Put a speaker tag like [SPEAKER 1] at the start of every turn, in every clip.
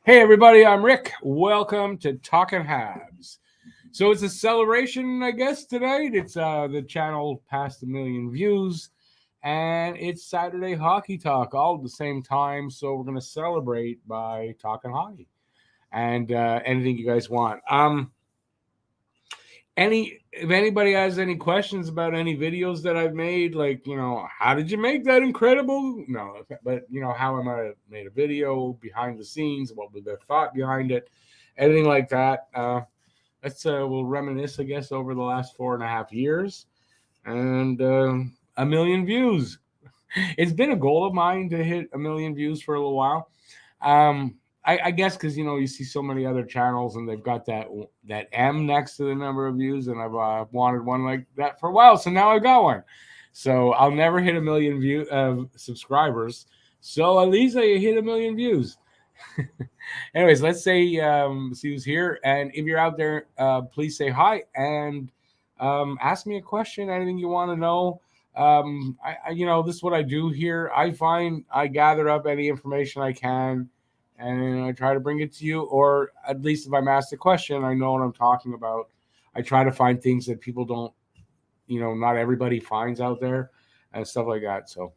[SPEAKER 1] Hey everybody, I'm Rick. Welcome to Talking Habs. So it's a celebration, I guess, tonight. It's the channel passed 1 million views, and it's Saturday Hockey Talk all at the same time. So we're gonna celebrate by talking hockey and anything you guys want. Any if anybody has any questions about any videos that I've made, like how did you make that incredible? No, but how am I made a video behind the scenes? What was the thought behind it? Anything like that. Let's we'll reminisce, I guess, over the last 4.5 years and 1 million views. It's been a goal of mine to hit 1 million views for a little while. Um, I guess because you see so many other channels and they've got that M next to the number of views, and I've wanted one like that for a while, so now I got one. So I'll never hit 1 million subscribers. So at least I hit 1 million views. Anyways, let's say see who's here, and if you're out there, please say hi and ask me a question, anything you want to know. This is what I do here. I gather up any information I can, and I try to bring it to you, or at least if I'm asked a question, I know what I'm talking about. I try to find things that people don't, not everybody finds out there, and stuff like that. So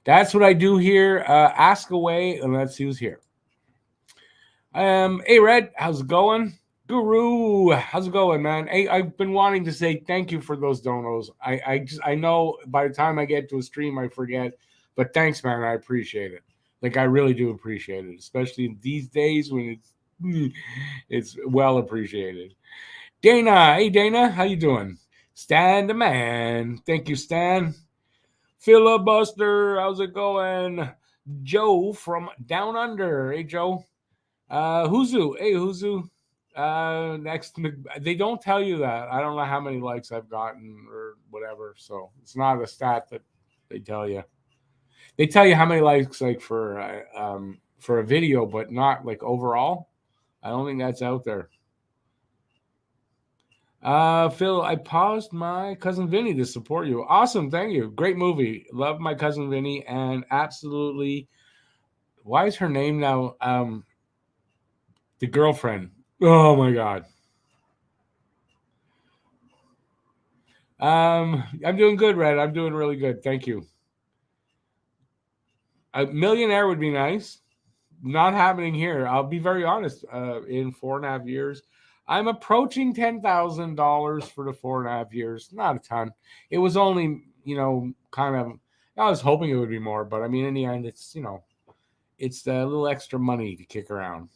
[SPEAKER 1] that's what I do here. Ask away, and let's see who's here. Hey Red, how's it going? Guru, how's it going, man? Hey, I've been wanting to say thank you for those donos. I know by the time I get to a stream I forget, but thanks, man. I appreciate it. Like I really do appreciate it, especially these days when it's well appreciated. Dana, hey Dana, how you doing? Stan the man, thank you, Stan. Filibuster, how's it going? Joe from Down Under, hey Joe. Huzu, hey Huzu. Next, they don't tell you that. I don't know how many likes I've gotten or whatever, so it's not a stat that they tell you. They tell you how many likes, like for a video, but not like overall. I don't think that's out there. Phil, I paused my cousin Vinny to support you. Awesome, thank you. Great movie. Love my cousin Vinny, and absolutely. Why is her name now? The girlfriend. Oh my god. I'm doing good, Red. I'm doing really good. Thank you. A millionaire would be nice. Not happening here. I'll be very honest. In 4.5 years, I'm approaching $10,000 for the 4.5 years. Not a ton. It was only, kind of. I was hoping it would be more, but I mean, in the end, it's a little extra money to kick around.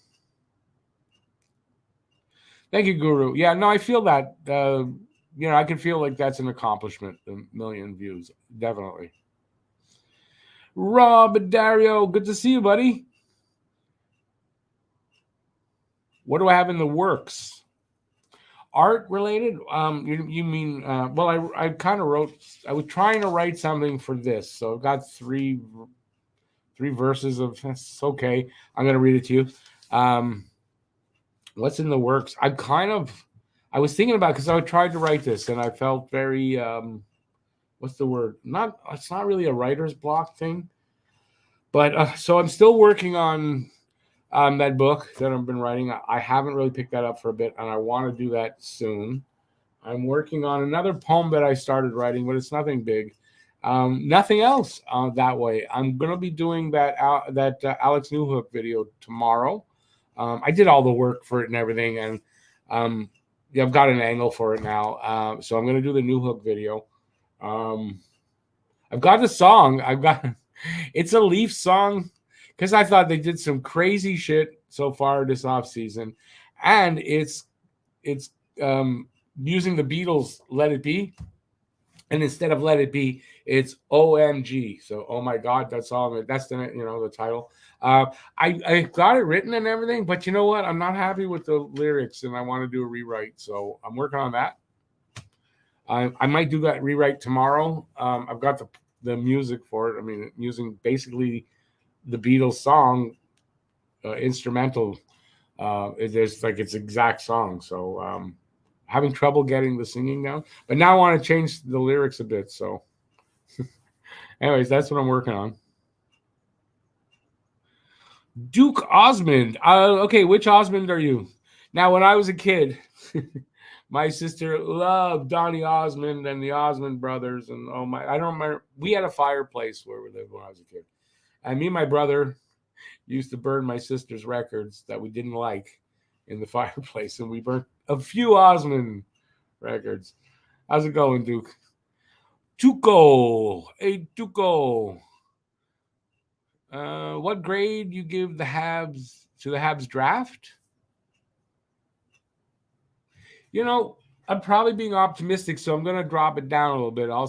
[SPEAKER 1] Thank you, Guru. Yeah, no, I feel that. I can feel like that's an accomplishment. 1 million views, definitely. Rob Dario, good to see you, buddy. What do I have in the works? Art related? You mean? Well, I kind of wrote. I was trying to write something for this, so I've got three verses of. It's okay. I'm gonna read it to you. What's in the works? I was thinking about, because I tried to write this and I felt very what's the word? It's not really a writer's block thing, but so I'm still working on that book that I've been writing. I haven't really picked that up for a bit, and I want to do that soon. I'm working on another poem that I started writing, but it's nothing big. Nothing else that way. I'm gonna be doing that Alex Newhook video tomorrow. I did all the work for it and everything, and yeah, I've got an angle for it now. So I'm going to do the New Hook video. I've got the song. It's a Leaf song, because I thought they did some crazy shit so far this off season, and it's using the Beatles' "Let It Be," and instead of "Let It Be," it's OMG. So, oh my God, that song. That's the title. I got it written and everything, but you know what? I'm not happy with the lyrics, and I want to do a rewrite. So I'm working on that. I might do that rewrite tomorrow. I've got the music for it. I mean, using basically the Beatles song instrumental. There's like its exact song. So having trouble getting the singing down, but now I want to change the lyrics a bit. So, anyways, that's what I'm working on. Duke Osmond. Okay, which Osmond are you? Now, when I was a kid, my sister loved Donny Osmond and the Osmond brothers, and oh my, I don't remember. We had a fireplace where we lived when I was a kid, and me and my brother used to burn my sister's records that we didn't like in the fireplace, and we burnt a few Osmond records. How's it going, Duke? Tuco, hey Tuco. What grade you give the Habs to the Habs draft? You know, I'm probably being optimistic, so I'm going to drop it down a little bit. I'm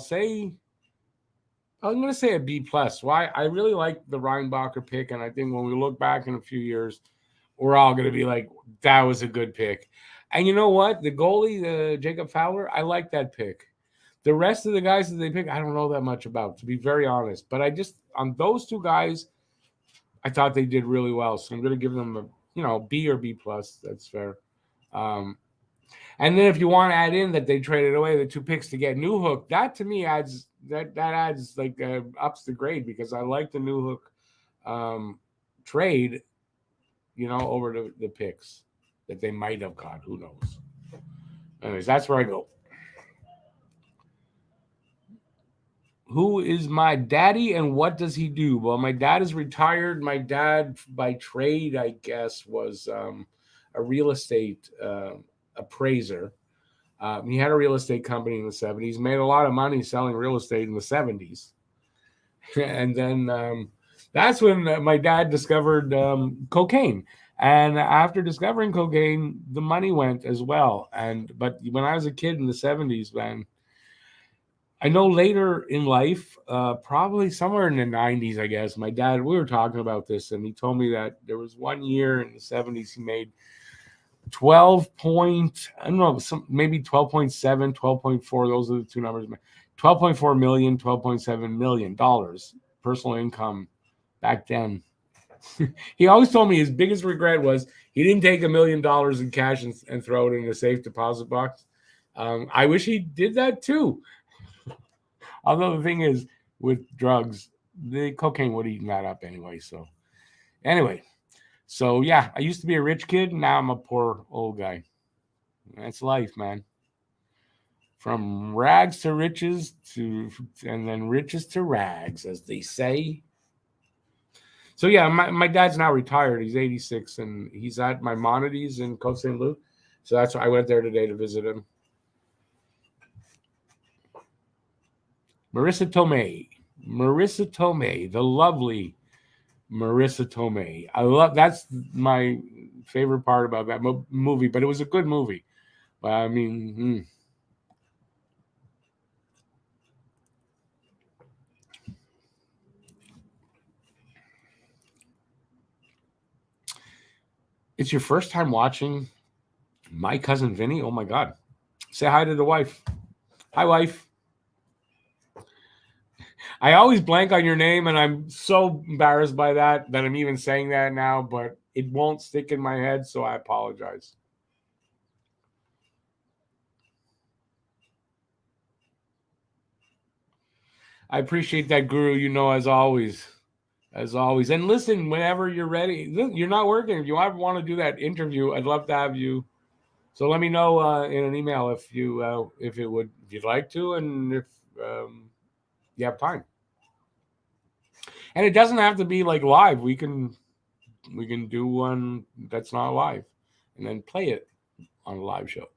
[SPEAKER 1] going to say a B plus. Why? I really like the Reinbacher pick, and I think when we look back in a few years, we're all going to be like, that was a good pick. And you know what? The goalie, Jacob Fowler, I like that pick. The rest of the guys that they pick, I don't know that much about, to be very honest. But I just on those two guys, I thought they did really well. So I'm going to give them a B or B plus. That's fair. Um, and then if you want to add in that they traded away the two picks to get Newhook, that to me adds that adds like ups the grade because I like the Newhook trade, over the picks that they might have got. Who knows? Anyways, that's where I go. Who is my daddy and what does he do? Well, my dad is retired. My dad, by trade, I guess, was a real estate appraiser. He had a real estate company in the 70s, made a lot of money selling real estate in the 70s. And then that's when my dad discovered cocaine. And after discovering cocaine, the money went as well. But when I was a kid in the 70s, man, I know later in life, probably somewhere in the 90s, I guess, my dad, we were talking about this, and he told me that there was one year in the 70s he made 12 point, I don't know, maybe 12.7, 12.4, those are the two numbers. 12.4 million, 12.7 million dollars personal income back then. He always told me his biggest regret was he didn't take $1 million in cash and throw it in a safe deposit box. I wish he did that too. Although the thing is, with drugs, the cocaine would eat that up anyway. So yeah, I used to be a rich kid. Now I'm a poor old guy. That's life, man. From rags to riches and then riches to rags, as they say. So yeah, my dad's now retired. He's 86, and he's at Maimonides in Côte Saint Luc. So that's why I went there today to visit him. Marissa Tomei, the lovely Marissa Tomei. That's my favorite part about that movie, but it was a good movie. But I mean, it's your first time watching My Cousin Vinny? Oh my God. Say hi to the wife. Hi, wife. I always blank on your name, and I'm so embarrassed by that I'm even saying that now, but it won't stick in my head, so I apologize. I appreciate that, Guru, as always. As always. And listen, whenever you're ready, you're not working. If you ever want to do that interview, I'd love to have you. So let me know in an email if you'd like to, and if you have time. And it doesn't have to be like live. We can do one that's not live, and then play it on a live show.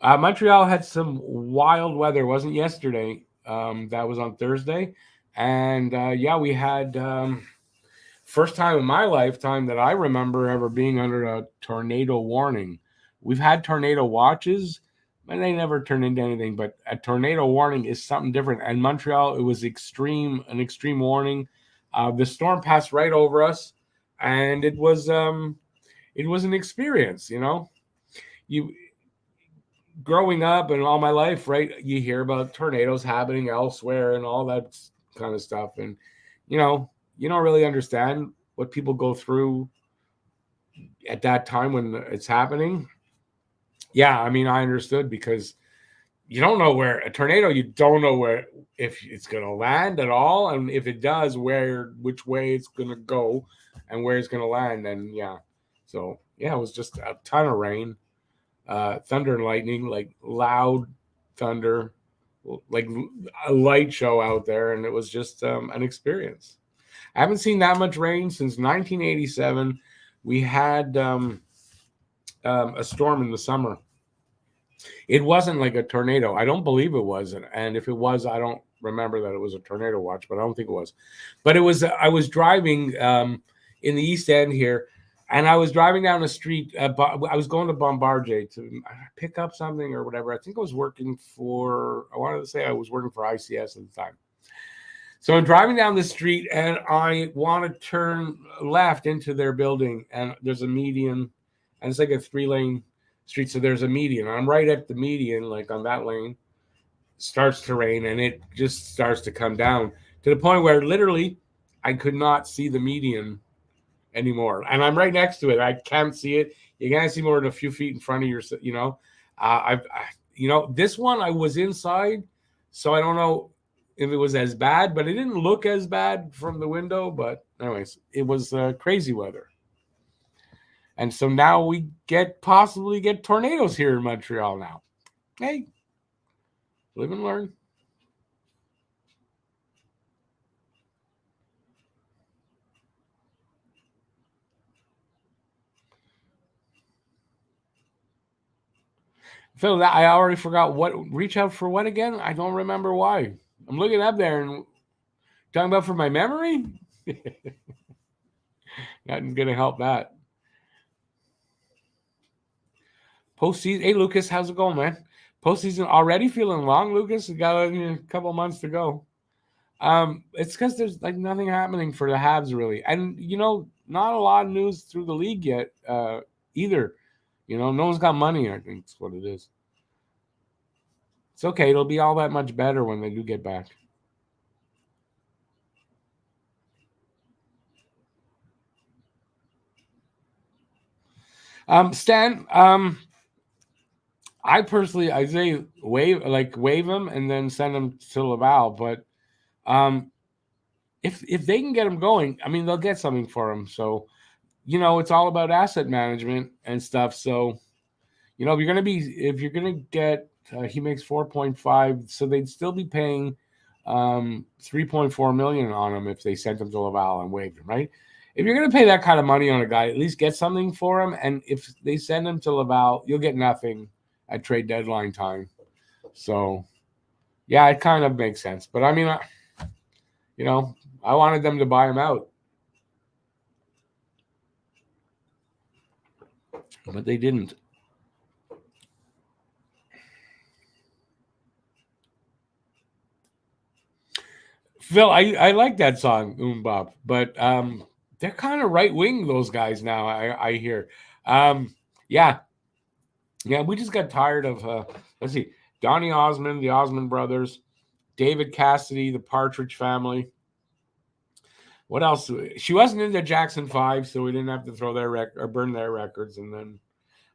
[SPEAKER 1] Montreal had some wild weather. It wasn't yesterday. That was on Thursday, and yeah, we had first time in my lifetime that I remember ever being under a tornado warning. We've had tornado watches, and they never turn into anything. But a tornado warning is something different. And Montreal, it was an extreme warning. The storm passed right over us, and it was an experience. You growing up and all my life, right? You hear about tornadoes happening elsewhere and all that kind of stuff, and you don't really understand what people go through at that time when it's happening. Yeah, I mean, I understood because you don't know where a tornado, you don't know where, if it's going to land at all, and if it does, which way it's going to go and where it's going to land. And yeah, so yeah, it was just a ton of rain, thunder and lightning, like loud thunder, like a light show out there, and it was just an experience. I haven't seen that much rain since 1987. We had a storm in the summer. It wasn't like a tornado. I don't believe it was. And if it was, I don't remember that it was a tornado watch, but I don't think it was. But it was, I was driving in the East End here, and I was driving down the street. I was going to Bombardier to pick up something or whatever. I think I was working for, I wanted to say I was working for ICS at the time. So I'm driving down the street, and I want to turn left into their building, and there's a median, and it's like a 3-lane street, so there's a median. I'm right at the median, like on that lane. Starts to rain, and it just starts to come down to the point where literally I could not see the median anymore. And I'm right next to it. I can't see it. You can't see more than a few feet in front of your, this one I was inside, so I don't know if it was as bad, but it didn't look as bad from the window. But anyways, it was crazy weather. And so now we possibly get tornadoes here in Montreal now. Hey, live and learn. Phil, I already forgot what, reach out for what again? I don't remember why. I'm looking up there and talking about for my memory. Nothing's going to help that. Postseason. Hey, Lucas, how's it going, man? Postseason already feeling long, Lucas? We got a couple months to go. It's because there's like nothing happening for the Habs really, and not a lot of news through the league yet either. No one's got money. I think that's what it is. It's okay. It'll be all that much better when they do get back. Stan, I personally, I say wave them and then send them to Laval. But if they can get them going, I mean, they'll get something for them. So, it's all about asset management and stuff. So, if you're gonna get, he makes 4.5, so they'd still be paying 3.4 million on him if they sent him to Laval and waived him, right? If you're going to pay that kind of money on a guy, at least get something for him. And if they send him to Laval, you'll get nothing at trade deadline time. So, yeah, it kind of makes sense. But I mean, I wanted them to buy him out, but they didn't. Phil, I like that song, Bop, but they're kind of right wing, those guys now. I hear, yeah, we just got tired of. Let's see, Donny Osmond, the Osmond brothers, David Cassidy, the Partridge Family. What else? She wasn't in the Jackson 5, so we didn't have to throw their or burn their records. And then,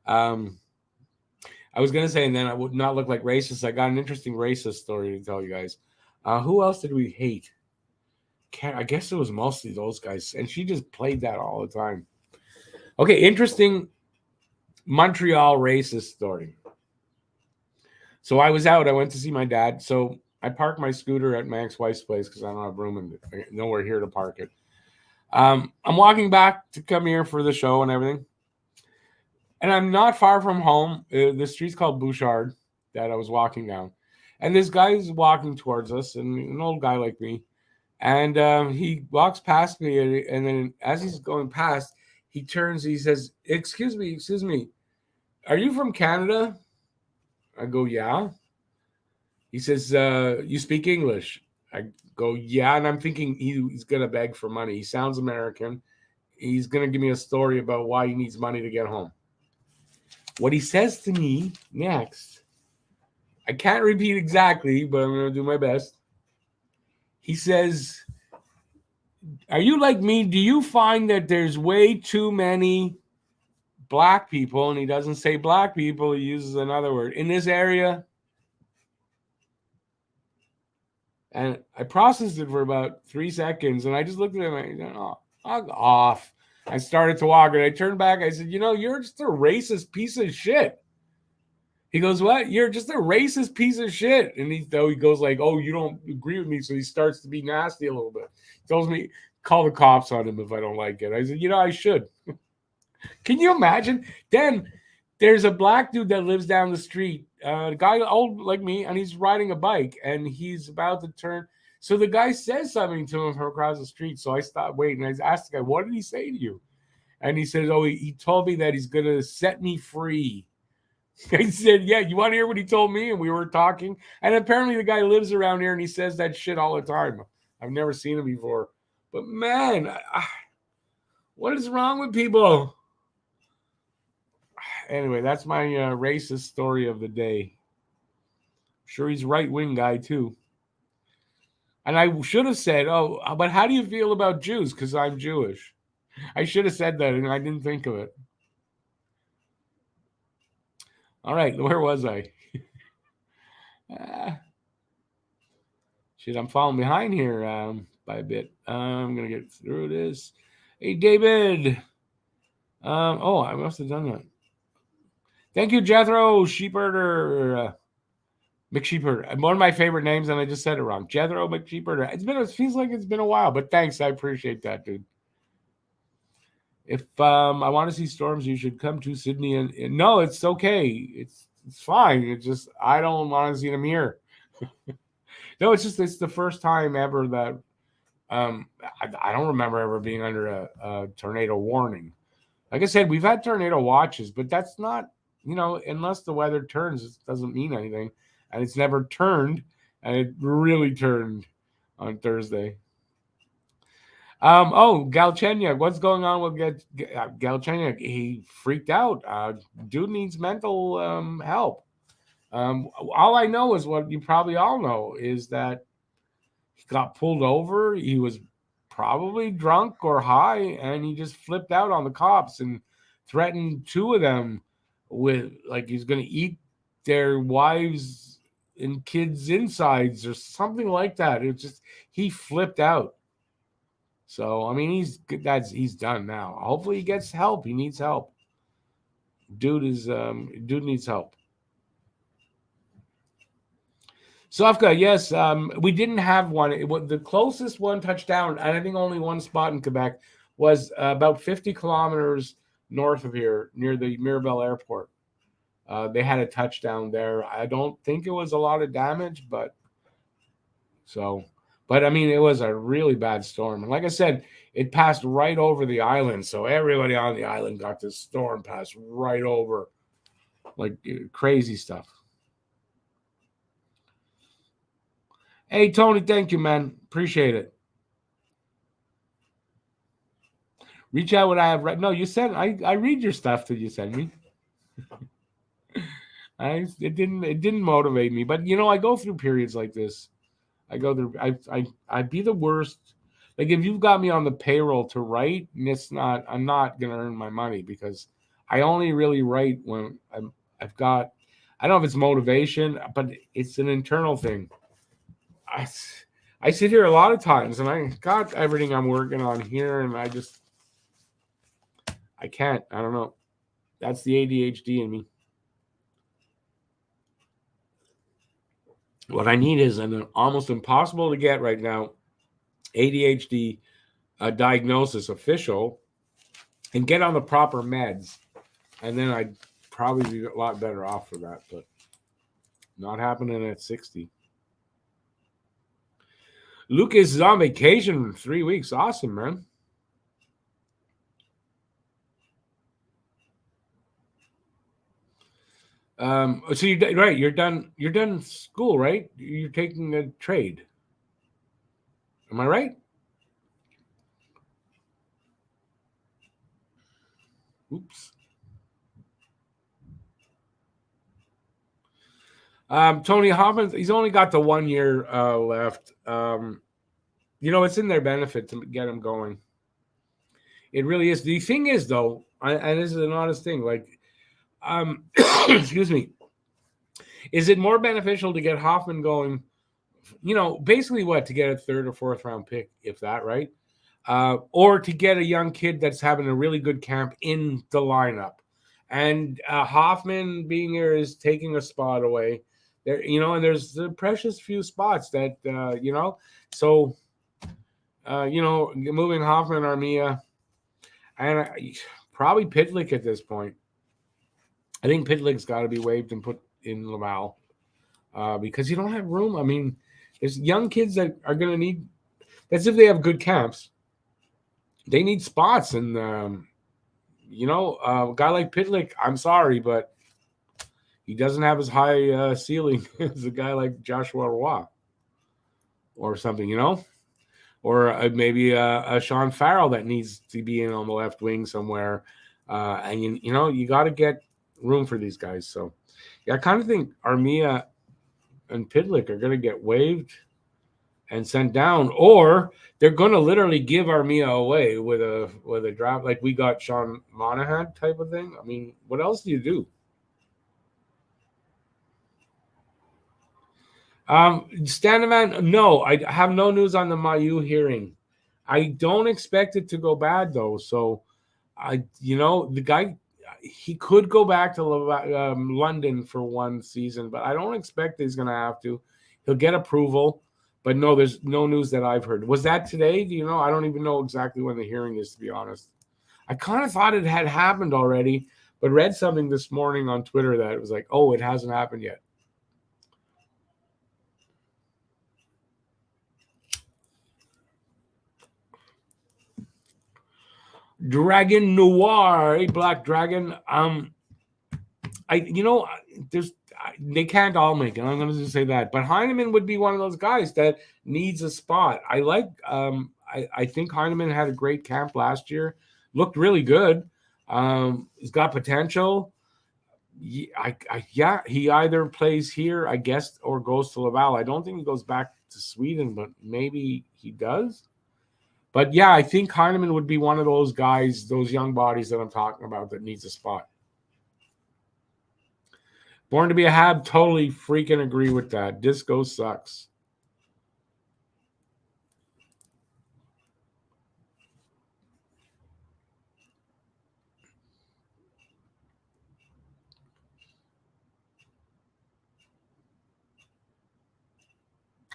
[SPEAKER 1] I was gonna say, and then I would not look like racist. I got an interesting racist story to tell you guys. Who else did we hate? I guess it was mostly those guys, and she just played that all the time. Okay, interesting Montreal racist story. So I was out. I went to see my dad. So I parked my scooter at my ex-wife's place because I don't have room and nowhere here to park it. I'm walking back to come here for the show and everything. And I'm not far from home. The street's called Bouchard that I was walking down. And this guy's walking towards us, and an old guy like me. And he walks past me, and then as he's going past, he turns, he says, excuse me, are you from Canada? I go, yeah. He says, you speak English? I go, yeah. And I'm thinking he's going to beg for money. He sounds American. He's going to give me a story about why he needs money to get home. What he says to me next, I can't repeat exactly, but I'm going to do my best. He says, are you like me? Do you find that there's way too many black people, and he doesn't say black people, he uses another word, in this area? And I processed it for about 3 seconds, and I just looked at him and I said, "Oh, fuck off." I started to walk, and I turned back. I said, "You're just a racist piece of shit." He goes, "What? You're just a racist piece of shit." And he goes like, "Oh, you don't agree with me," so he starts to be nasty a little bit. He tells me, "Call the cops on him if I don't like it." I said, "I should." Can you imagine? Then there's a black dude that lives down the street, a guy old like me, and he's riding a bike, and he's about to turn. So the guy says something to him from across the street. So I stopped waiting. I asked the guy, "What did he say to you?" And he says, "Oh, he told me that he's gonna set me free." I said, "Yeah, you want to hear what he told me?" And we were talking. And apparently the guy lives around here, and he says that shit all the time. I've never seen him before, but man, what is wrong with people? Anyway, that's my racist story of the day. Sure, he's right wing guy too. And I should have said, "Oh, but how do you feel about Jews?" Because I'm Jewish. I should have said that, and I didn't think of it. All right, where was I? Shit, I'm falling behind here by a bit. I'm gonna get through this. Hey, David. Oh, I must have done that. Thank you, Jethro Sheepherder. McSheepherder. One of my favorite names, and I just said it wrong. Jethro McSheepherder. It feels like it's been a while, but thanks. I appreciate that, dude. If I want to see storms, you should come to Sydney. And no, it's okay. It's fine. It's just I don't want to see them here. No, it's the first time ever that I don't remember ever being under a tornado warning. Like I said, we've had tornado watches, but that's not, unless the weather turns, it doesn't mean anything. And it's never turned, and it really turned on Thursday. Galchenyuk, what's going on with Galchenyuk? He freaked out. Dude needs mental help. All I know is what you probably all know is that he got pulled over. He was probably drunk or high, and he just flipped out on the cops and threatened two of them with like he's going to eat their wives and kids' insides or something like that. It just he flipped out. So I mean, he's done now. Hopefully, he gets help. He needs help. Dude needs help. Sofka, yes, we didn't have one. The closest one touchdown, and I think only one spot in Quebec, was about 50 kilometers north of here, near the Mirabel Airport. They had a touchdown there. I don't think it was a lot of damage, but I mean, it was a really bad storm. And like I said, it passed right over the island, so everybody on the island got this storm pass right over, like crazy stuff. Hey, Tony, thank you, man. Appreciate it. Reach out what I have right. No, you sent. I read your stuff that you send me. It didn't motivate me, but I go through periods like this. I go through. I'd be the worst. Like if you've got me on the payroll to write, I'm not gonna earn my money because I only really write when I've got. I don't know if it's motivation, but it's an internal thing. I sit here a lot of times and I got everything I'm working on here and I can't. I don't know. That's the ADHD in me. What I need is an almost impossible to get right now ADHD diagnosis official and get on the proper meds. And then I'd probably be a lot better off for that. But not happening at 60. Lucas is on vacation for 3 weeks. Awesome, man. So you're right. You're done. You're done school, right? You're taking a trade. Am I right? Oops. Tony Hoffman, he's only got the 1 year left. It's in their benefit to get him going. It really is. The thing is, though, and this is an honest thing, like, excuse me, is it more beneficial to get Hoffman going basically what, to get a third or fourth round pick, if that, right? Or to get a young kid that's having a really good camp in the lineup. And Hoffman being here is taking a spot away. There, and there's the precious few spots that, so, moving Hoffman, Armia, and probably Pitlick at this point. I think Pitlick's got to be waived and put in Laval because you don't have room. I mean, there's young kids that are going to need, that's if they have good camps. They need spots. And, a guy like Pitlick, I'm sorry, but he doesn't have as high ceiling as a guy like Joshua Roy or something, or maybe a Sean Farrell that needs to be in on the left wing somewhere. And, you got to get room for these guys. So, yeah, I kind of think Armia and Pitlick are going to get waived and sent down, or they're going to literally give Armia away with a draft like we got Sean Monahan type of thing. I mean, what else do you do? Standeman, no, I have no news on the Mayu hearing. I don't expect it to go bad though. So, the guy, he could go back to London for one season, but I don't expect he's going to have to. He'll get approval, but no, there's no news that I've heard. Was that today? Do you know? I don't even know exactly when the hearing is, to be honest. I kind of thought it had happened already, but read something this morning on Twitter that it was like, oh, it hasn't happened yet. Dragon Noir, Black Dragon. They can't all make it. I'm going to just say that, but Heineman would be one of those guys that needs a spot. I think Heineman had a great camp last year, looked really good. He's got potential. He either plays here, I guess, or goes to Laval. I don't think he goes back to Sweden, but maybe he does. But yeah, I think Heineman would be one of those guys, those young bodies that I'm talking about that needs a spot. Born to be a Hab, totally freaking agree with that. Disco sucks.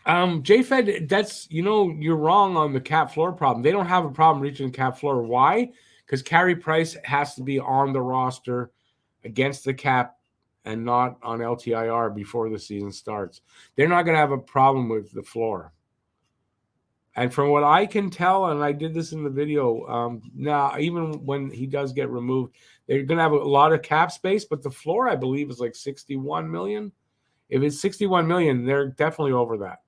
[SPEAKER 1] JFed, that's, you're wrong on the cap floor problem. They don't have a problem reaching the cap floor. Why? Because Carey Price has to be on the roster against the cap and not on LTIR before the season starts. They're not going to have a problem with the floor. And from what I can tell, and I did this in the video, now even when he does get removed, they're going to have a lot of cap space, but the floor, I believe, is like 61 million. If it's 61 million, they're definitely over that.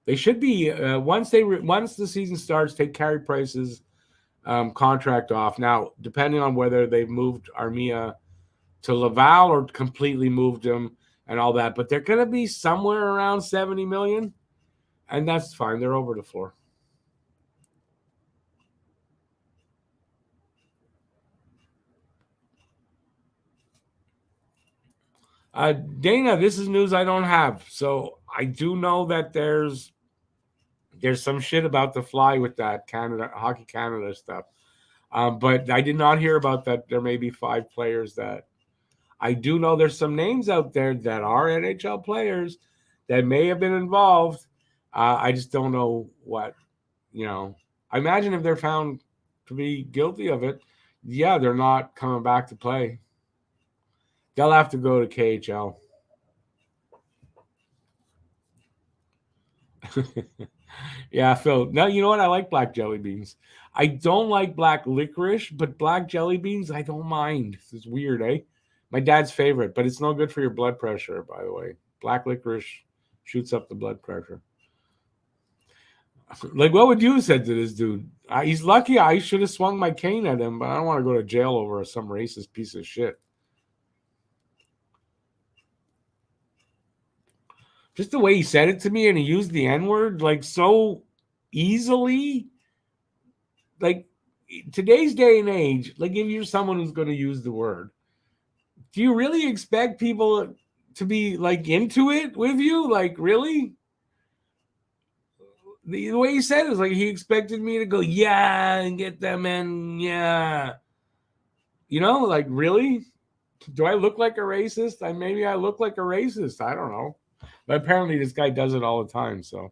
[SPEAKER 1] They should be once the season starts, take Carey Price's contract off. Now, depending on whether they've moved Armia to Laval or completely moved him and all that, but they're going to be somewhere around 70 million, and that's fine. They're over the floor. Dana, this is news I don't have. So I do know that there's some shit about the fly with that Hockey Canada stuff. But I did not hear about that. There may be 5 players that I do know. There's some names out there that are NHL players that may have been involved. I just don't know what, I imagine if they're found to be guilty of it, yeah, they're not coming back to play. They'll have to go to KHL. Yeah, Phil. Now, you know what? I like black jelly beans. I don't like black licorice, but black jelly beans, I don't mind. It's weird, eh? My dad's favorite, but it's no good for your blood pressure, by the way. Black licorice shoots up the blood pressure. Like, what would you have said to this dude? He's lucky I should have swung my cane at him, but I don't want to go to jail over some racist piece of shit. Just the way he said it to me, and he used the N-word like so easily. Like, today's day and age, like, if you're someone who's going to use the word, do you really expect people to be like into it with you? Like, really? The way he said it is like he expected me to go, yeah, and get them in, yeah. You know, like, really? Do I look like a racist? Maybe I look like a racist. I don't know. But apparently this guy does it all the time. So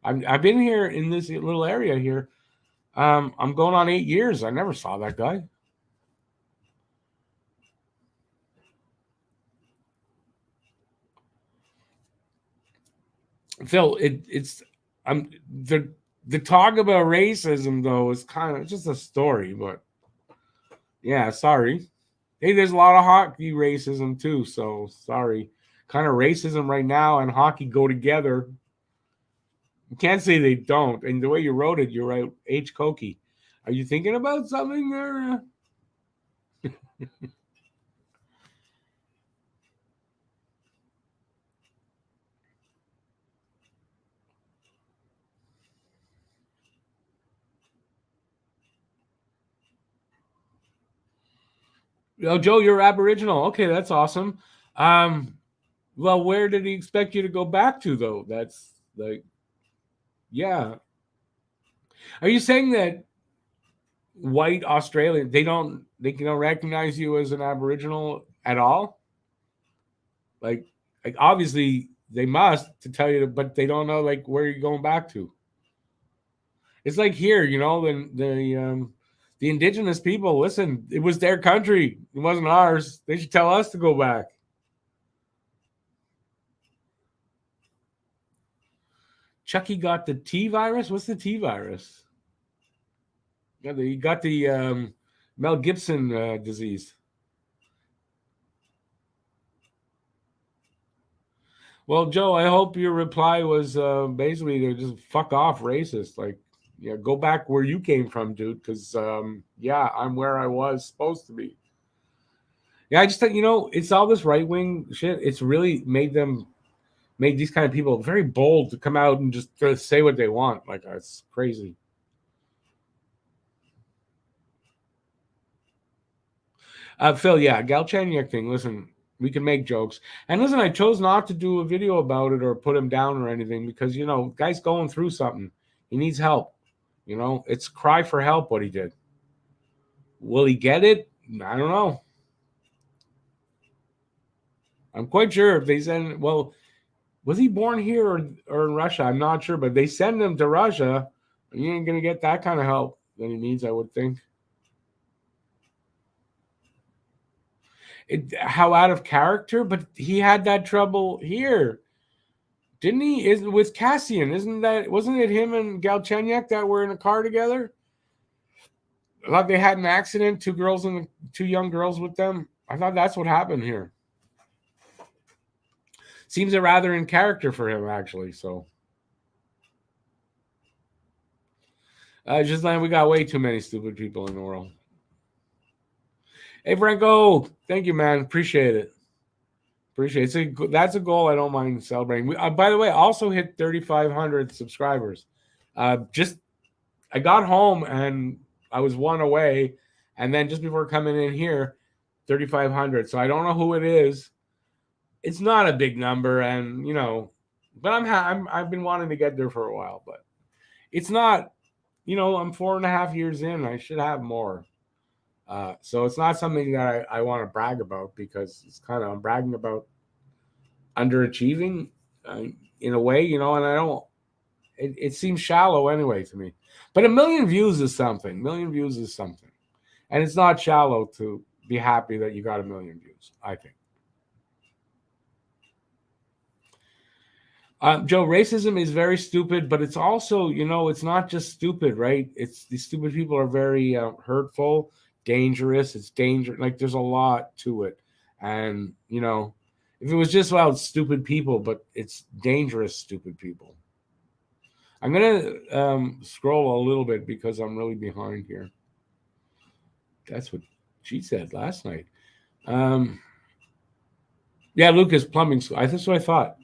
[SPEAKER 1] I've been here in this little area here. I'm going on 8 years. I never saw that guy. Phil, it's I'm the talk about racism though is kind of just a story, but yeah, sorry. Hey, there's a lot of hockey racism too, so sorry. Kind of racism right now and hockey go together. You can't say they don't. And the way you wrote it, you're right. H. Koki. Are you thinking about something there? Oh, Joe, you're Aboriginal. Okay, that's awesome. Um, well, where did he expect you to go back to though? That's like, yeah. Are you saying that white Australian they don't recognize you as an Aboriginal at all? Like, like obviously they must to tell you, but they don't know like where you're going back to. It's like here, the indigenous people. Listen, it was their country. It wasn't ours. They should tell us to go back. Chucky got the T virus. What's the T virus? Yeah, he got the Mel Gibson disease. Well, Joe, I hope your reply was basically to just fuck off, racist. Like, yeah, go back where you came from, dude. Because yeah, I'm where I was supposed to be. Yeah, I just think it's all this right wing shit. It's really made these kind of people very bold to come out and just say what they want. Like, it's crazy. Phil, yeah, Galchenyuk thing. Listen, we can make jokes. And listen, I chose not to do a video about it or put him down or anything because, guy's going through something. He needs help. It's cry for help what he did. Will he get it? I don't know. I'm quite sure if they send, well, was he born here or in Russia? I'm not sure, but they send him to Russia. He ain't going to get that kind of help that he needs, I would think. How out of character, but he had that trouble here. Didn't he? Is with Cassian? Wasn't it him and Galchenyuk that were in a car together? I thought they had an accident. Two young girls with them. I thought that's what happened here. Seems a rather in character for him, actually. So, just like we got way too many stupid people in the world. Hey, Franco, thank you, man. Appreciate it. Appreciate it. That's a goal I don't mind celebrating. By the way, also hit 3,500 subscribers. Just I got home and I was one away, and then just before coming in here, 3,500. So I don't know who it is. It's not a big number, and but I've been wanting to get there for a while, but it's not. I'm 4.5 years in. I should have more. So it's not something that I want to brag about because it's kind of I'm bragging about underachieving in a way, and I don't. It seems shallow anyway to me. But a million views is something. Million views is something. And it's not shallow to be happy that you got a million views, I think. Joe, racism is very stupid, but it's also, it's not just stupid, right? It's these stupid people are very hurtful, dangerous. It's dangerous. Like there's a lot to it. And, if it was just about stupid people, but it's dangerous, stupid people. I'm going to scroll a little bit because I'm really behind here. That's what she said last night. Yeah, Lucas, plumbing school. That's what I thought.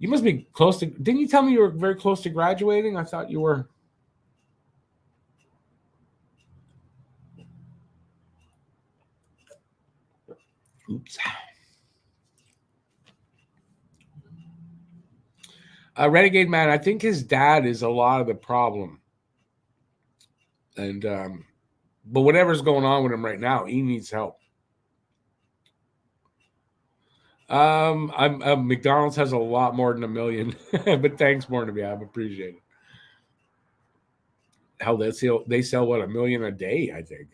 [SPEAKER 1] You must be close to. Didn't you tell me you were very close to graduating? I thought you were. Oops. Renegade Man, I think his dad is a lot of the problem. And but whatever's going on with him right now, he needs help. McDonald's has a lot more than 1 million, but thanks more to me. I appreciate it. Hell, they sell what, 1 million a day, I think.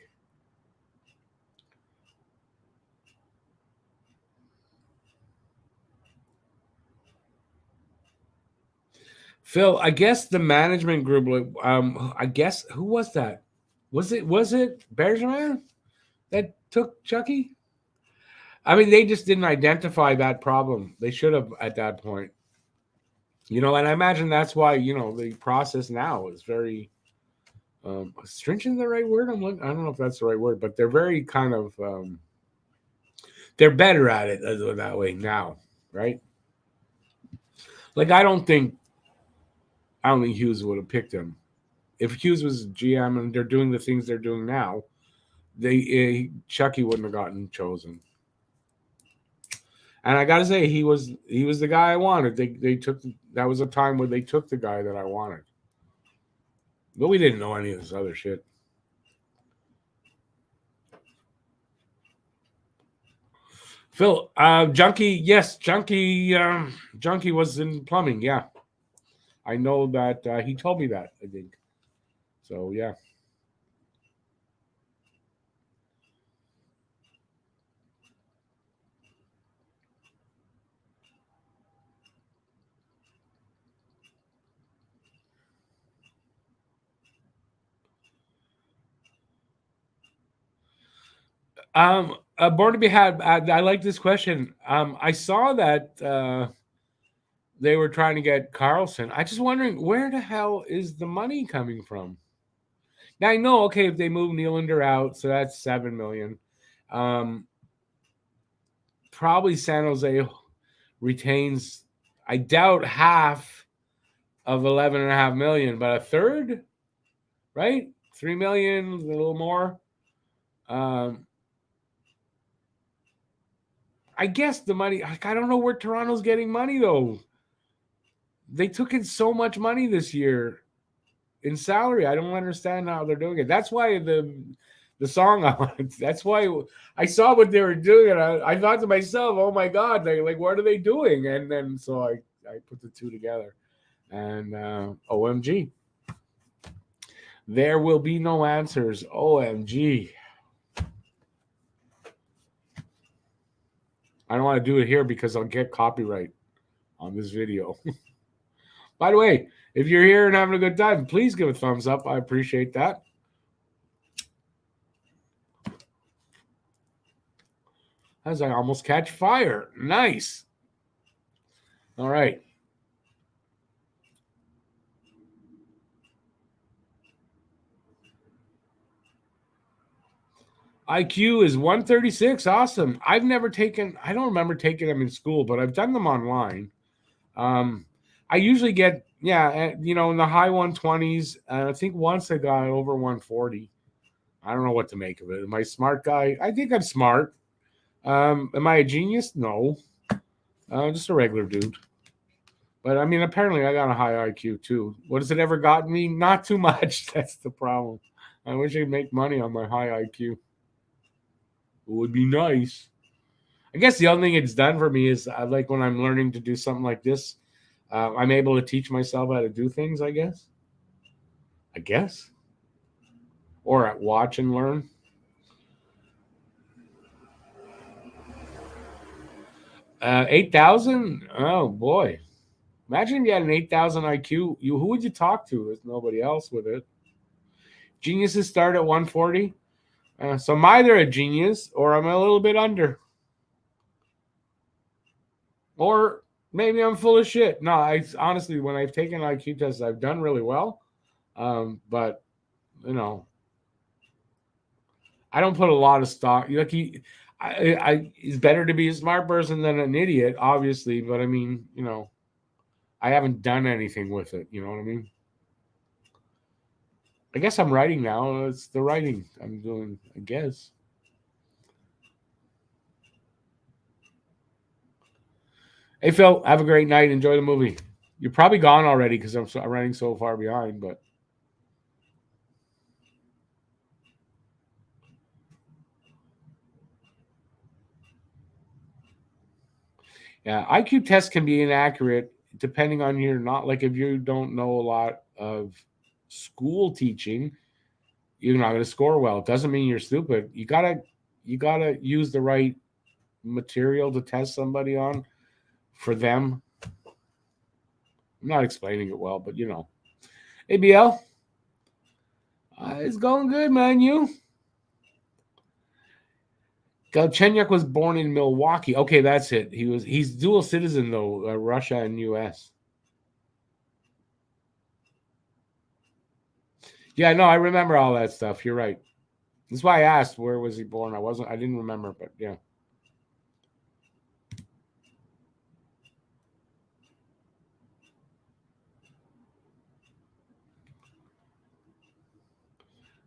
[SPEAKER 1] Phil, I guess the management group. I guess who was that? Was it Bergman that took Chucky? I mean, they just didn't identify that problem. They should have at that point. And I imagine that's why the process now is very stringent. The right word? I don't know if that's the right word, but they're very kind of they're better at it that way now, right? Like I don't think Hughes would have picked him if Hughes was GM and they're doing the things they're doing now. Chucky wouldn't have gotten chosen. And I gotta say, he was the guy I wanted. They took that was a time where they took the guy that I wanted, but we didn't know any of this other shit. Phil, Junkie, yes, Junkie was in plumbing. Yeah, I know that he told me that. I think so. Yeah. Born to be had. I like this question. I saw that they were trying to get Carlson. I just wondering where the hell is the money coming from? Now I know, okay, if they move Nylander out, so that's 7 million. Um, Probably San Jose retains. I doubt half of 11.5 million, but a third, right? 3 million, a little more. Um, I guess the money. Like, I don't know where Toronto's getting money though. They took in so much money this year in salary. I don't understand how they're doing it. That's why the song I wanted. That's why I saw what they were doing, and I thought to myself, "Oh my God, like what are they doing?" And then so I put the two together, and OMG, there will be no answers. OMG, I don't want to do it here because I'll get copyright on this video. By the way, if you're here and having a good time, please give a thumbs up. I appreciate that. As I almost catch fire. Nice. All right. IQ is 136. Awesome. I don't remember taking them in school, but I've done them online. I usually get, in the high 120s. I think once I got over 140. I don't know what to make of it. Am I a smart guy? I think I'm smart. Am I a genius? No. Just a regular dude. But I mean, apparently I got a high IQ too. What has it ever gotten me? Not too much. That's the problem. I wish I could make money on my high IQ. It would be nice. I guess the other thing it's done for me is I like when I'm learning to do something like this, I'm able to teach myself how to do things, I guess. Or at watch and learn. 8,000? Oh, boy. Imagine if you had an 8,000 IQ. Who would you talk to? There's nobody else with it. Geniuses start at 140. So I'm either a genius or I'm a little bit under. Or maybe I'm full of shit. No, I honestly, when I've taken IQ tests, I've done really well. But you know, I don't put a lot of stock. It's better to be a smart person than an idiot, obviously. But I mean, I haven't done anything with it. You know what I mean? I guess I'm writing now. It's the writing I'm doing, I guess. Hey, Phil, have a great night. Enjoy the movie. You're probably gone already because I'm running so far behind. But yeah, IQ tests can be inaccurate depending on your not like if you don't know a lot of school teaching, you're not going to score well. It doesn't mean you're stupid. You gotta use the right material to test somebody on for them. I'm not explaining it well, but ABL, it's going good, man. Galchenyuk was born in Milwaukee. Okay, that's it. He's dual citizen though, Russia and U.S. Yeah, no, I remember all that stuff. You're right. That's why I asked where was he born. I didn't remember, but yeah.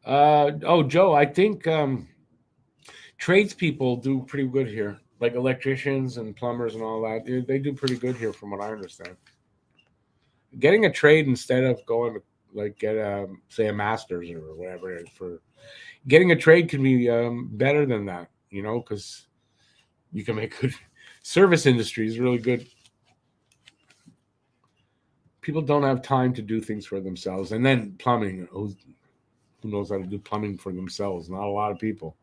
[SPEAKER 1] Oh, Joe, I think tradespeople do pretty good here, like electricians and plumbers and all that. They do pretty good here, from what I understand. Getting a trade instead of going to like get a say a master's or whatever it is for getting a trade can be better than that, because you can make good service industry is really good. People don't have time to do things for themselves, and then plumbing. Who knows how to do plumbing for themselves? Not a lot of people.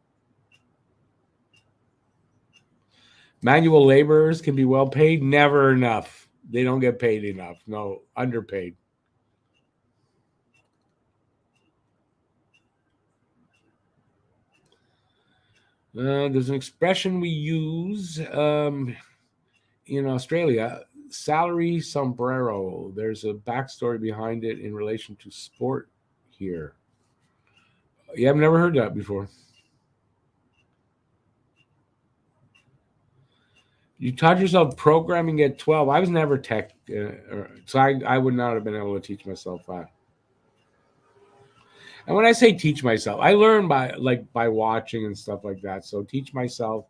[SPEAKER 1] Manual laborers can be well paid, never enough. They don't get paid enough. No, underpaid. There's an expression we use in Australia, salary sombrero. There's a backstory behind it in relation to sport here. Yeah, I've never heard that before. You taught yourself programming at 12. I was never tech, so I would not have been able to teach myself that. And when I say teach myself, I learn by watching and stuff like that. So teach myself,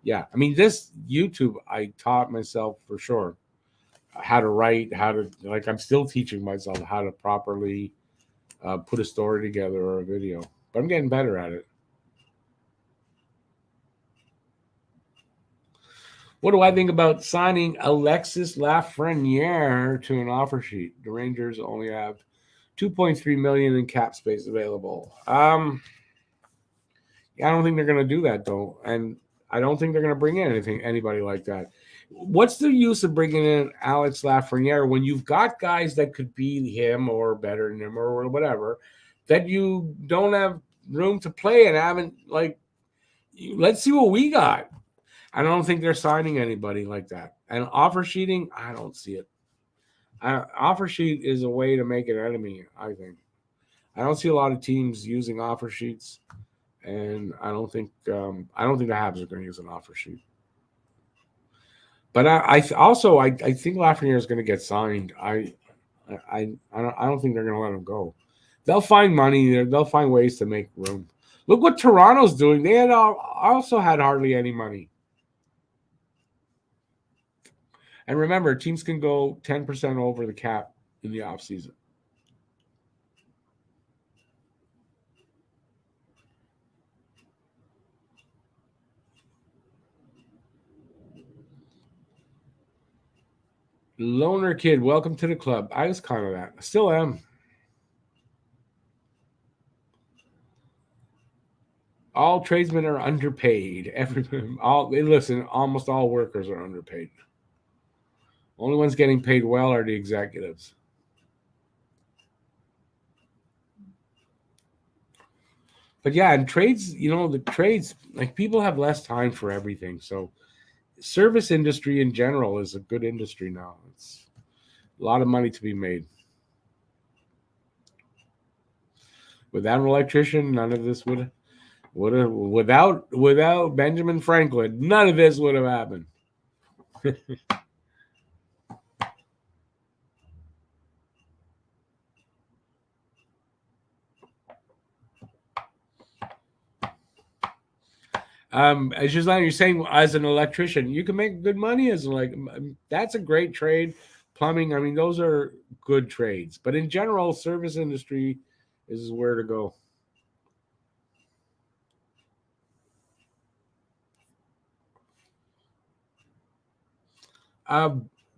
[SPEAKER 1] yeah. I mean, this YouTube, I taught myself for sure how to write, how to like. I'm still teaching myself how to properly put a story together or a video, but I'm getting better at it. What do I think about signing Alexis Lafreniere to an offer sheet? The Rangers only have 2.3 million in cap space available. Yeah, I don't think they're going to do that though, and I don't think they're going to bring in anybody like that. What's the use of bringing in Alex Lafreniere when you've got guys that could be him or better than him or whatever that you don't have room to play and haven't like? Let's see what we got. I don't think they're signing anybody like that. And offer sheeting, I don't see it. Offer sheet is a way to make an enemy, I think. I don't see a lot of teams using offer sheets, and I don't think the Habs are going to use an offer sheet. But I think Lafreniere is going to get signed. I don't think they're going to let him go. They'll find money. They'll find ways to make room. Look what Toronto's doing. They also had hardly any money. And remember, teams can go 10% over the cap in the offseason. Loner kid, welcome to the club. I was kind of that. I still am. All tradesmen are underpaid. Listen, almost all workers are underpaid. Only ones getting paid well are the executives. But yeah, and trades, the trades, like people have less time for everything. So service industry in general is a good industry now. It's a lot of money to be made. Without an electrician, none of this would have without Benjamin Franklin, none of this would have happened. As you're saying, as an electrician, you can make good money as that's a great trade. Plumbing, I mean, those are good trades. But in general, service industry is where to go.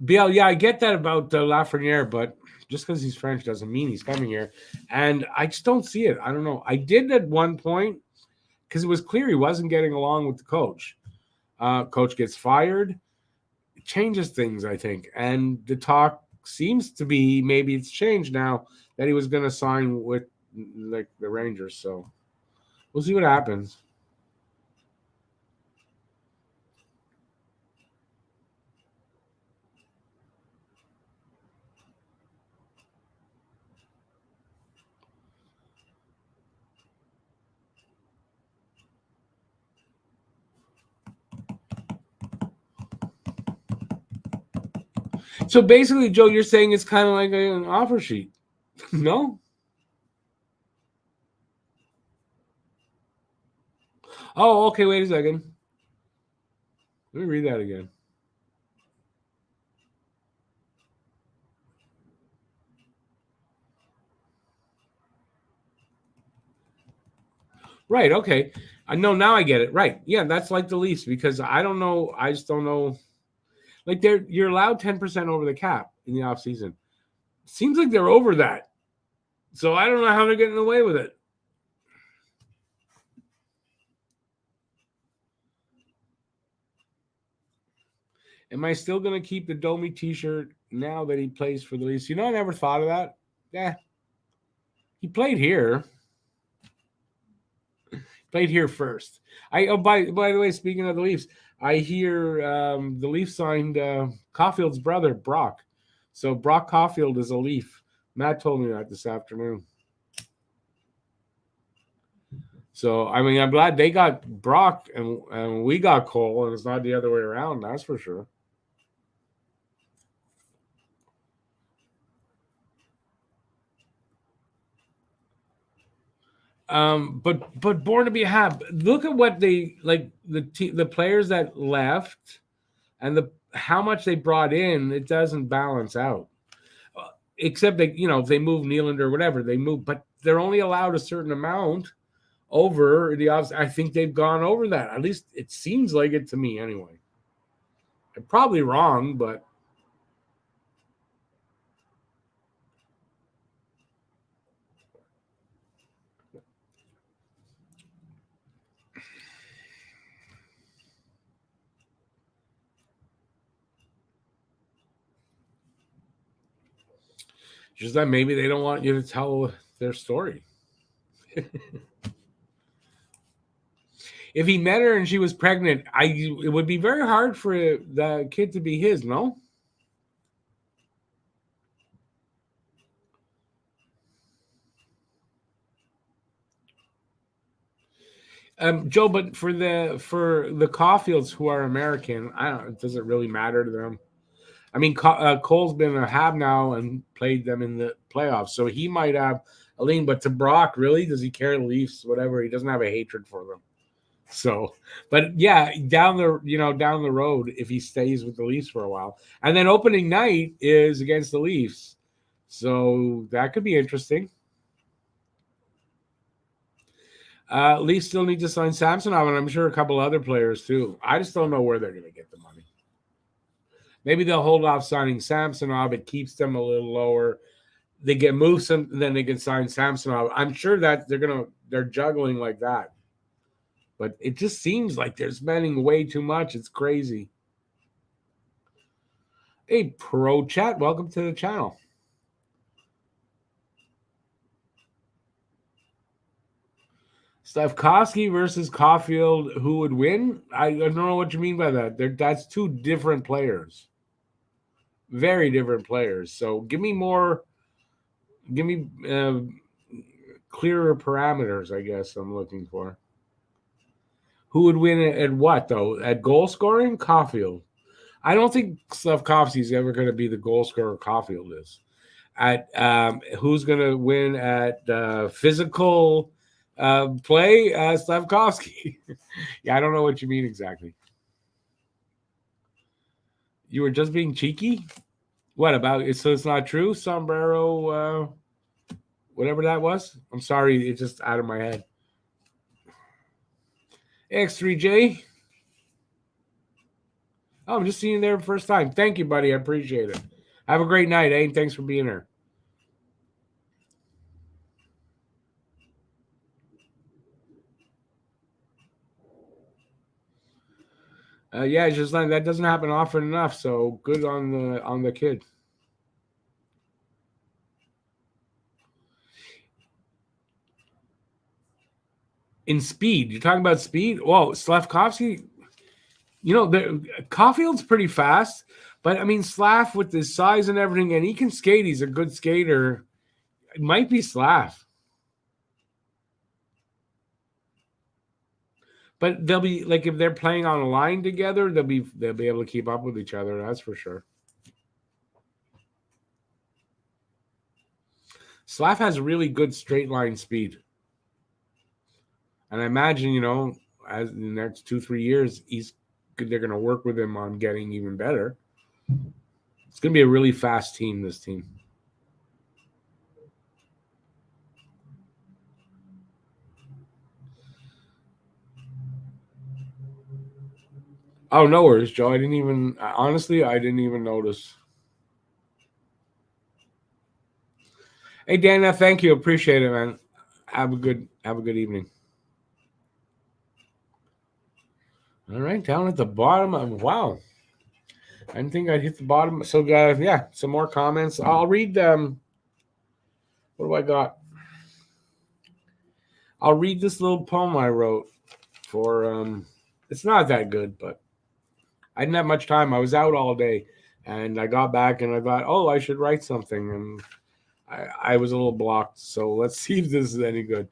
[SPEAKER 1] BL, yeah, I get that about Lafreniere, but just because he's French doesn't mean he's coming here. And I just don't see it. I don't know. I did at one point because it was clear he wasn't getting along with the coach. Coach gets fired, it changes things, I think. And the talk seems to be maybe it's changed now that he was going to sign with like the Rangers. So we'll see what happens. So basically, Joe, you're saying it's kind of like an offer sheet. No? Oh, okay. Wait a second. Let me read that again. Right. Okay. I know now. I get it. Right. Yeah, that's like the Leafs because I don't know. I just don't know. Like you're allowed 10% over the cap in the off season. Seems like they're over that. So I don't know how they're getting away with it. Am I still going to keep the Domi T-shirt now that he plays for the Leafs? You know, I never thought of that. Yeah, he played here. Played here first. By the way, speaking of the Leafs, I hear the Leafs signed Caulfield's brother Brock. So Brock Caulfield is a Leaf. Matt told me that this afternoon. So I mean, I'm glad they got Brock and we got Cole, and it's not the other way around. That's for sure. But born to be a Hab. Look at what they like the players that left and the how much they brought in. It doesn't balance out. Except they, if they move Nylander or whatever, they move, but they're only allowed a certain amount over the odds. I think they've gone over that. At least it seems like it to me, anyway. I'm probably wrong, but just that maybe they don't want you to tell their story. If he met her and she was pregnant, it would be very hard for the kid to be his, no? Joe, but for the Caulfields who are American, I don't. Does it really matter to them? I mean, Cole's been a Hab now and played them in the playoffs, so he might have a lean. But to Brock, really, does he care the Leafs? Whatever, he doesn't have a hatred for them. So, but yeah, down the road, if he stays with the Leafs for a while, and then opening night is against the Leafs, so that could be interesting. Leafs still need to sign Samsonov, and I'm sure a couple other players too. I just don't know where they're going to get the money. Maybe they'll hold off signing Samsonov. It keeps them a little lower. They get moved some, then they can sign Samsonov. I'm sure that they're juggling like that. But it just seems like they're spending way too much. It's crazy. Hey, Pro Chat, welcome to the channel. Slavkovsky versus Caulfield, who would win? I don't know what you mean by that. That's two different players. Very different players. So give me clearer parameters, I guess I'm looking for. Who would win at what, though? At goal scoring? Caulfield. I don't think Slavkovsky is ever going to be the goal scorer Caulfield is. At who's going to win at physical Play Slavkovsky. Yeah, I don't know what you mean exactly. You were just being cheeky? What about it? So it's not true? Sombrero, whatever that was? I'm sorry, it's just out of my head. X3J. Oh, I'm just seeing you there first time. Thank you, buddy. I appreciate it. Have a great night, eh? And thanks for being here. Yeah, it's just like that doesn't happen often enough. So good on the kid. In speed, you're talking about speed. Whoa, Slavkovsky. You know, Caulfield's pretty fast, but I mean, Slav with his size and everything, and he can skate. He's a good skater. It might be Slav, but they'll be like if they're playing on a line together, they'll be able to keep up with each other. That's for sure. Slav has really good straight line speed, and I imagine as in the next 2-3 years, they're going to work with him on getting even better. It's going to be a really fast team. This team. Oh, no worries, Joe. I didn't even honestly. I didn't even notice. Hey, Dana, thank you. Appreciate it, man. Have a good evening. All right, down at the bottom. Wow, I didn't think I'd hit the bottom. So, yeah, some more comments. I'll read them. What do I got? I'll read this little poem I wrote for. It's not that good, but I didn't have much time. I was out all day, and I got back and I thought, oh, I should write something, and I was a little blocked. So let's see if this is any good.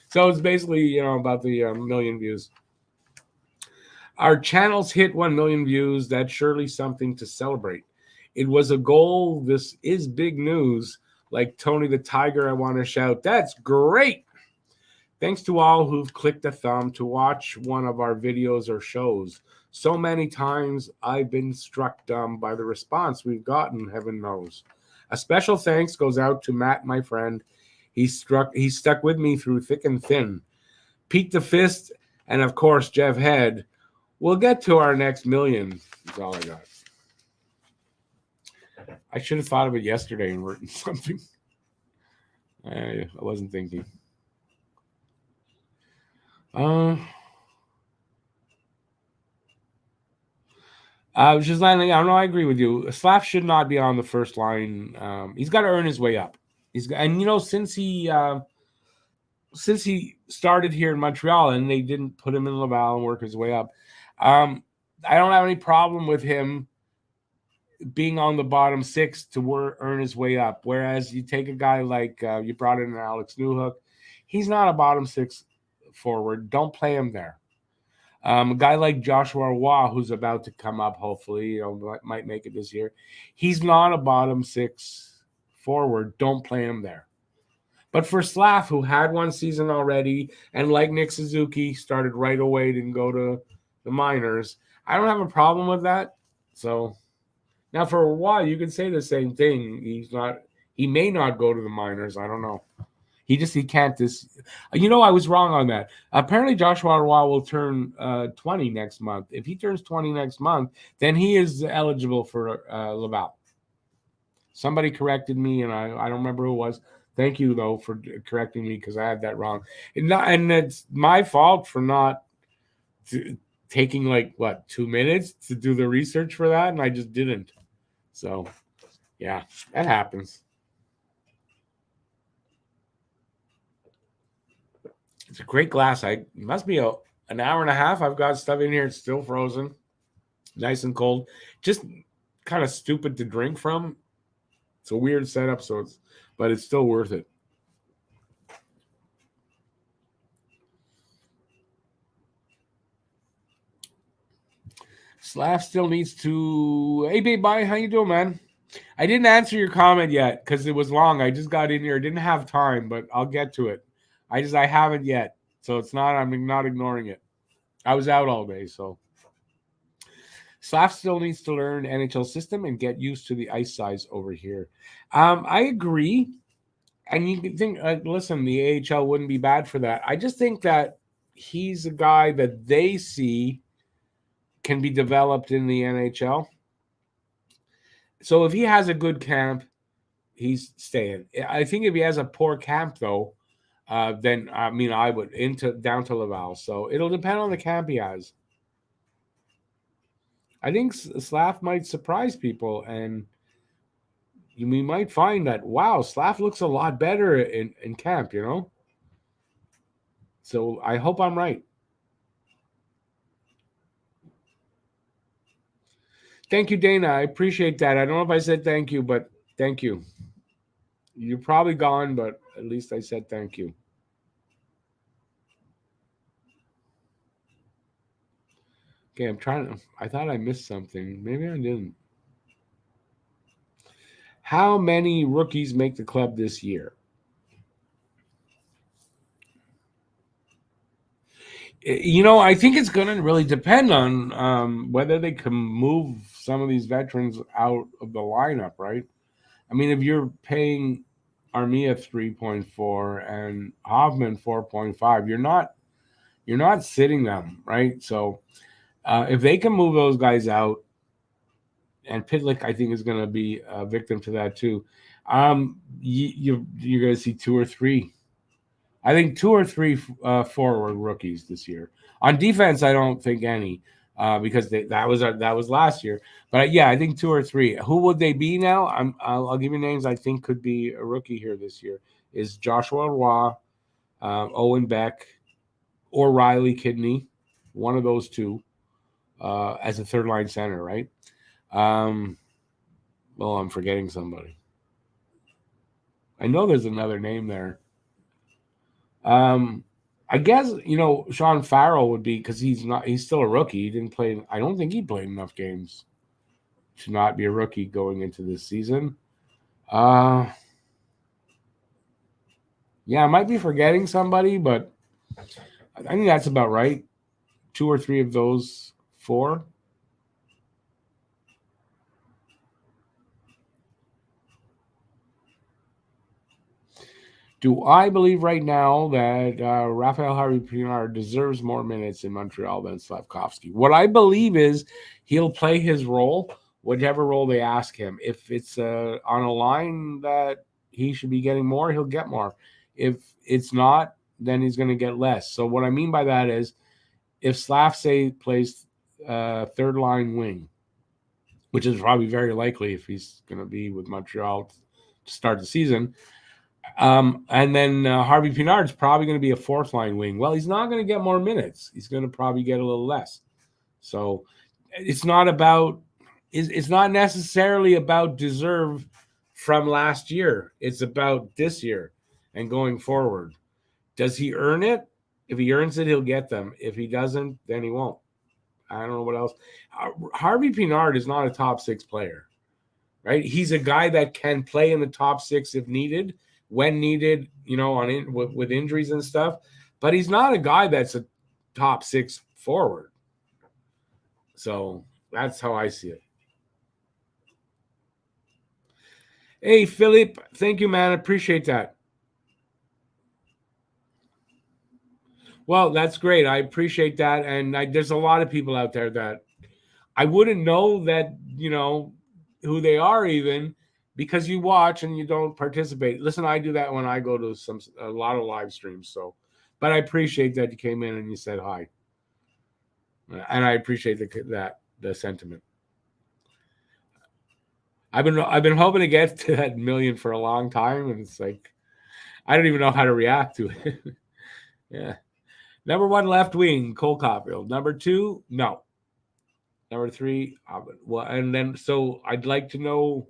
[SPEAKER 1] So it's basically about the million views. Our channels hit 1 million views. That's surely something to celebrate. It was a goal. This is big news. Like Tony the Tiger, I want to shout, that's great. Thanks to all who've clicked a thumb to watch one of our videos or shows. So many times I've been struck dumb by the response we've gotten, heaven knows. A special thanks goes out to Matt, my friend. He stuck with me through thick and thin. Pete the Fist, and of course, Jeff Head. We'll get to our next million. That's all I got. I should have thought of it yesterday and written something. I wasn't thinking. Which is landing. I don't know. I agree with you. Slav should not be on the first line. He's got to earn his way up. Since he started here in Montreal and they didn't put him in Laval and work his way up, I don't have any problem with him being on the bottom six to earn his way up. Whereas you take a guy like you brought in Alex Newhook, he's not a bottom six forward. Don't play him there. A guy like Joshua Roy, who's about to come up, hopefully, might make it this year. He's not a bottom six forward. Don't play him there. But for Slav, who had one season already, and like Nick Suzuki, started right away, didn't go to the minors, I don't have a problem with that. So now for a while, you could say the same thing. He may not go to the minors. I don't know. He can't. I was wrong on that. Apparently, Joshua Roy will turn 20 next month. If he turns 20 next month, then he is eligible for Laval. Somebody corrected me, and I don't remember who it was. Thank you, though, for correcting me because I had that wrong. And it's my fault for not taking 2 minutes to do the research for that, and I just didn't. So, yeah, that happens. It's a great glass. It must be an hour and a half. I've got stuff in here. It's still frozen, nice and cold. Just kind of stupid to drink from. It's a weird setup, but it's still worth it. Slav still needs to. Hey, babe, bye. How you doing, man? I didn't answer your comment yet because it was long. I just got in here. I didn't have time, but I'll get to it. I haven't yet. So it's not. I'm not ignoring it. I was out all day, so Slav still needs to learn NHL system and get used to the ice size over here. I agree, and you can think, listen, the AHL wouldn't be bad for that. I just think that he's a guy that they see can be developed in the NHL. So if he has a good camp, he's staying. I think if he has a poor camp, though, then I mean I would into down to Laval. So it'll depend on the camp he has. I think Slav might surprise people, and we might find that wow, Slav looks a lot better in camp. So I hope I'm right. Thank you, Dana. I appreciate that. I don't know if I said thank you, but thank you. You're probably gone, but at least I said thank you. Okay, I'm trying to. I thought I missed something. Maybe I didn't. How many rookies make the club this year? I think it's going to really depend on whether they can move some of these veterans out of the lineup, right? I mean, if you're paying Armia 3.4 and Hoffman 4.5, you're not sitting them, right? So if they can move those guys out, and Pitlick, I think, is going to be a victim to that too. You're going to see two or three. I think two or three forward rookies this year. On defense, I don't think any because that was last year. But yeah, I think two or three. Who would they be now? I'll give you names. I think could be a rookie here this year. Is Joshua Roy, Owen Beck, or Riley Kidney, one of those two, as a third line center, right? Well, I'm forgetting somebody. I know there's another name there. I guess Sean Farrell would be because he's still a rookie. He didn't play. I don't think he played enough games to not be a rookie going into this season. Yeah, I might be forgetting somebody, but I think that's about right. Two or three of those four. Do I believe right now that Raphael Harvey-Pinard deserves more minutes in Montreal than Slavkovsky? What I believe is he'll play his role, whatever role they ask him. If it's on a line that he should be getting more, he'll get more. If it's not, then he's going to get less. So what I mean by that is if Slav, say, plays third line wing, which is probably very likely if he's going to be with Montreal to start the season, and then Harvey-Pinard's probably going to be a fourth line wing. Well, he's not going to get more minutes. He's going to probably get a little less. So it's not necessarily about deserve from last year. It's about this year and going forward. Does he earn it? If he earns it, he'll get them. If he doesn't, then he won't. I don't know what else. Harvey-Pinard is not a top six player, right? He's a guy that can play in the top six if needed, when needed, with injuries and stuff. But he's not a guy that's a top six forward. So that's how I see it. Hey, Philip, thank you, man. I appreciate that. Well, that's great. I appreciate that. And there's a lot of people out there that I wouldn't know that, who they are even because you watch and you don't participate. Listen, I do that when I go to a lot of live streams. So, but I appreciate that you came in and you said hi. And I appreciate the sentiment. I've been hoping to get to that million for a long time, and it's like I don't even know how to react to it. Yeah. Number one, left wing, Cole Caulfield. Number two, no. Number three, well, and then so I'd like to know.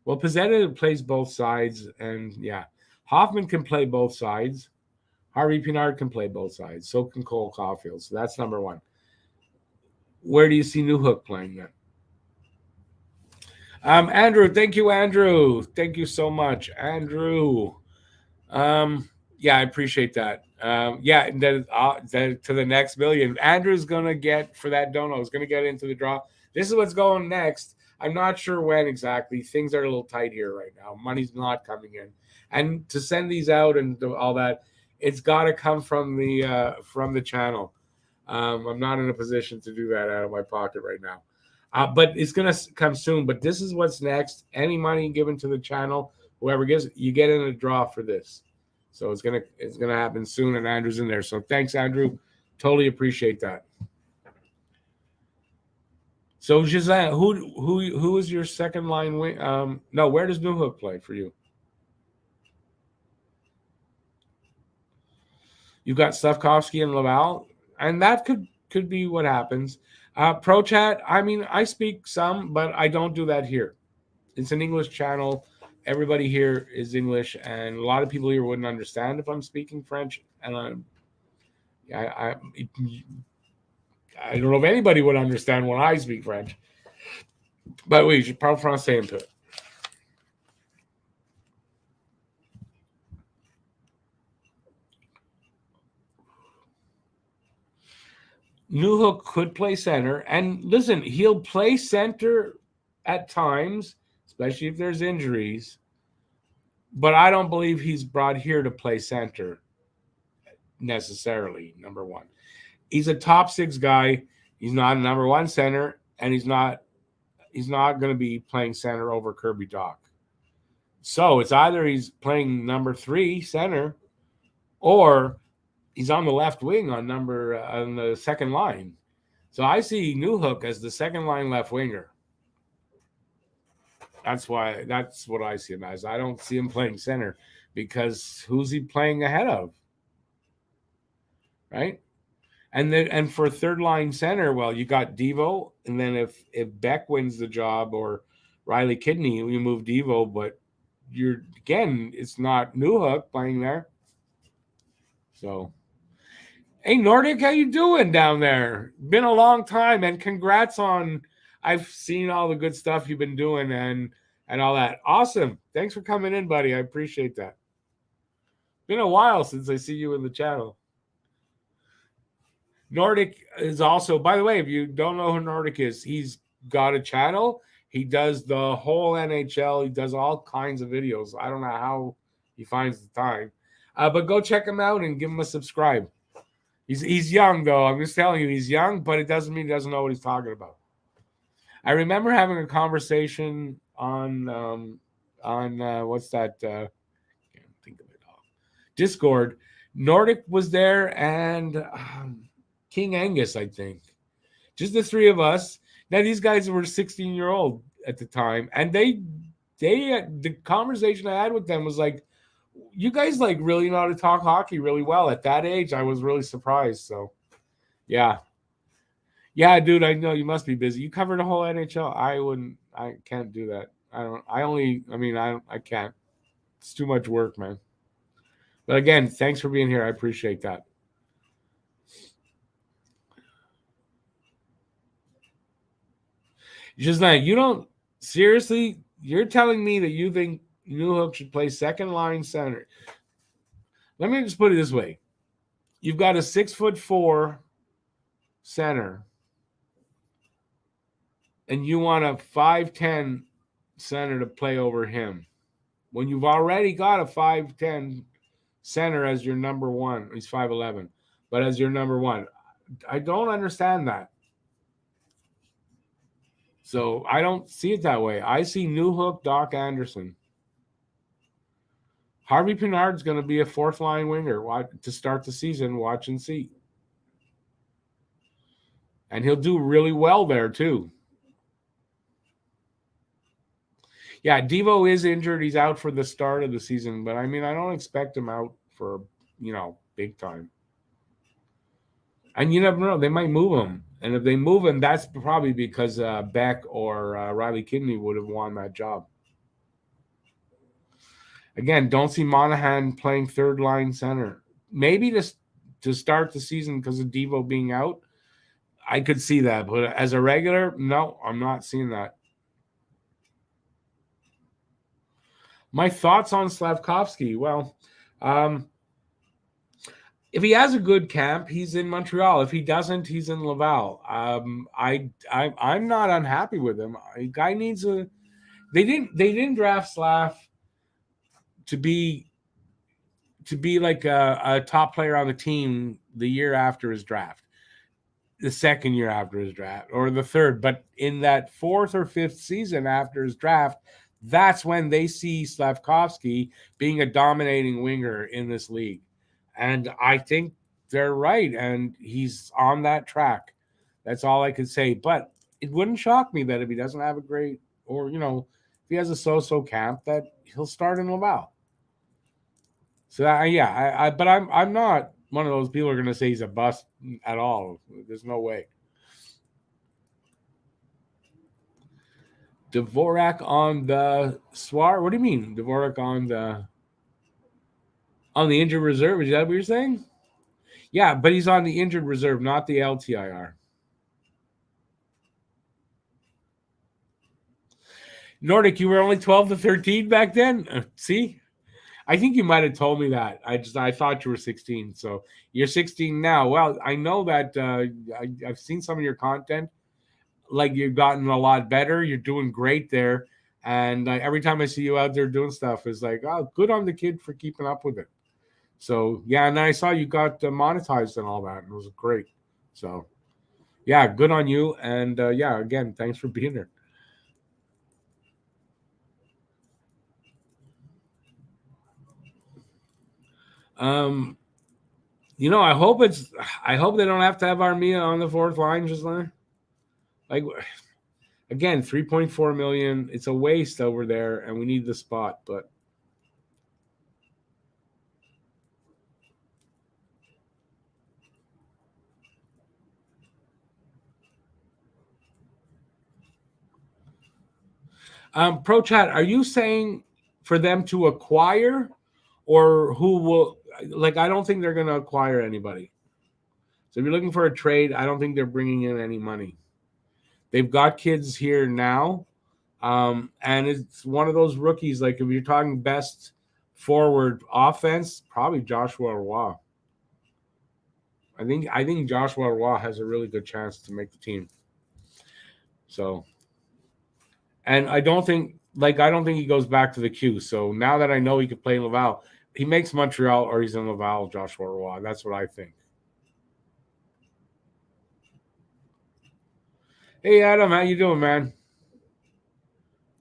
[SPEAKER 1] Well, Pizzetta plays both sides, and yeah, Hoffman can play both sides. Harvey-Pinard can play both sides. So can Cole Caulfield. So that's number one. Where do you see Newhook playing then? Andrew, thank you, Andrew. Thank you so much, Andrew. Yeah, I appreciate that. Yeah, then to the next million. Andrew's gonna get for that dono. Is gonna get into the draw. This is what's going next. I'm not sure when exactly. Things are a little tight here right now. Money's not coming in, and to send these out and all that, it's got to come from the channel. I'm not in a position to do that out of my pocket right now, but it's gonna come soon. But this is what's next. Any money given to the channel, whoever gives, you get in a draw for this. So it's gonna happen soon, and Andrew's in there. So thanks, Andrew. Totally appreciate that. So Giselle, who is your second line wing? No, where does Newhook play for you? You've got Slavkovsky and Laval, and that could be what happens. Pro chat. I mean, I speak some, but I don't do that here. It's an English channel. Everybody here is English, and a lot of people here wouldn't understand if I'm speaking French. And I don't know if anybody would understand when I speak French. But oui, je parle français un peu. Newhook could play center, and listen, he'll play center at times, especially if there's injuries. But I don't believe he's brought here to play center necessarily. Number one, he's a top six guy. He's not a number one center, and he's not going to be playing center over Kirby Dach. So it's either he's playing number three center, or he's on the left wing on the second line. So I see Newhook as the second line left winger. That's what I see him as. I don't see him playing center because who's he playing ahead of? Right? And for third line center, well, you got Devo, and then if Beck wins the job or Riley Kidney, you move Devo, but it's not Newhook playing there. So, hey Nordic, how you doing down there? Been a long time, and congrats on. I've seen all the good stuff you've been doing and all that. Awesome. Thanks for coming in, buddy. I appreciate that. Been a while since I see you in the channel. Nordic is also, by the way, if you don't know who Nordic is, he's got a channel. He does the whole NHL. He does all kinds of videos. I don't know how he finds the time. But go check him out and give him a subscribe. He's young, though. I'm just telling you, he's young, but it doesn't mean he doesn't know what he's talking about. I remember having a conversation on what's that? Can't think of it all. Discord. Nordic was there, and King Angus, I think. Just the three of us. Now these guys were 16-year-old at the time, and they the conversation I had with them was like, you guys like really know how to talk hockey really well. At that age, I was really surprised. So, yeah, dude, I know you must be busy. You covered the whole NHL. I can't do that. I can't. It's too much work, man. But again, thanks for being here. I appreciate that. Just like you don't seriously. You're telling me that you think Newhook should play second line center. Let me just put it this way: you've got a 6'4" center, and you want a 5'10" center to play over him when you've already got a 5'10" center as your number one. He's 5'11", but as your number one. I don't understand that. So I don't see it that way. I see Newhook, Doc Anderson. Harvey Pinard's going to be a fourth line winger to start the season. Watch and see. And he'll do really well there too. Yeah, Devo is injured. He's out for the start of the season, but I mean, I don't expect him out for, big time. And you never know. They might move him. And if they move him, that's probably because Beck or Riley Kidney would have won that job. Again, don't see Monahan playing third line center. Maybe to start the season because of Devo being out. I could see that. But as a regular, no, I'm not seeing that. My thoughts on Slavkovsky. Well, if he has a good camp, he's in Montreal. If he doesn't, he's in Laval. I'm not unhappy with him. A guy needs a. They didn't draft Slav to be like a top player on the team the year after his draft, the second year after his draft, or the third. But in that fourth or fifth season after his draft, that's when they see Slavkovsky being a dominating winger in this league. And I think they're right. And he's on that track. That's all I could say. But it wouldn't shock me that if he doesn't have a great, or, if he has a so-so camp, that he'll start in Laval. So yeah, but I'm not one of those people who are going to say he's a bust at all. There's no way. Dvorak on the Swar. What do you mean, Dvorak on the injured reserve? Is that what you're saying? Yeah, but he's on the injured reserve, not the LTIR. Nordic, you were only 12 to 13 back then. See, I think you might have told me that. I thought you were 16. So you're 16 now. Well, I know that I've seen some of your content. Like, you've gotten a lot better. You're doing great there. And every time I see you out there doing stuff, it's like, oh, good on the kid for keeping up with it. So yeah, and then I saw you got monetized and all that, and it was great. So yeah, good on you. And yeah, again, thanks for being there. I hope they don't have to have Armia on the fourth line, just like again, 3.4 million. It's a waste over there, and we need the spot, but Pro Chat, are you saying for them to acquire, or who will? Like, I don't think they're going to acquire anybody. So if you're looking for a trade, I don't think they're bringing in any money. They've got kids here now, and it's one of those rookies. Like, if you're talking best forward offense, probably Joshua Roy. I think Joshua Roy has a really good chance to make the team. So, and I don't think he goes back to the Q. So now that I know he could play in Laval, he makes Montreal or he's in Laval. Joshua Roy. That's what I think. Hey Adam, how you doing, man?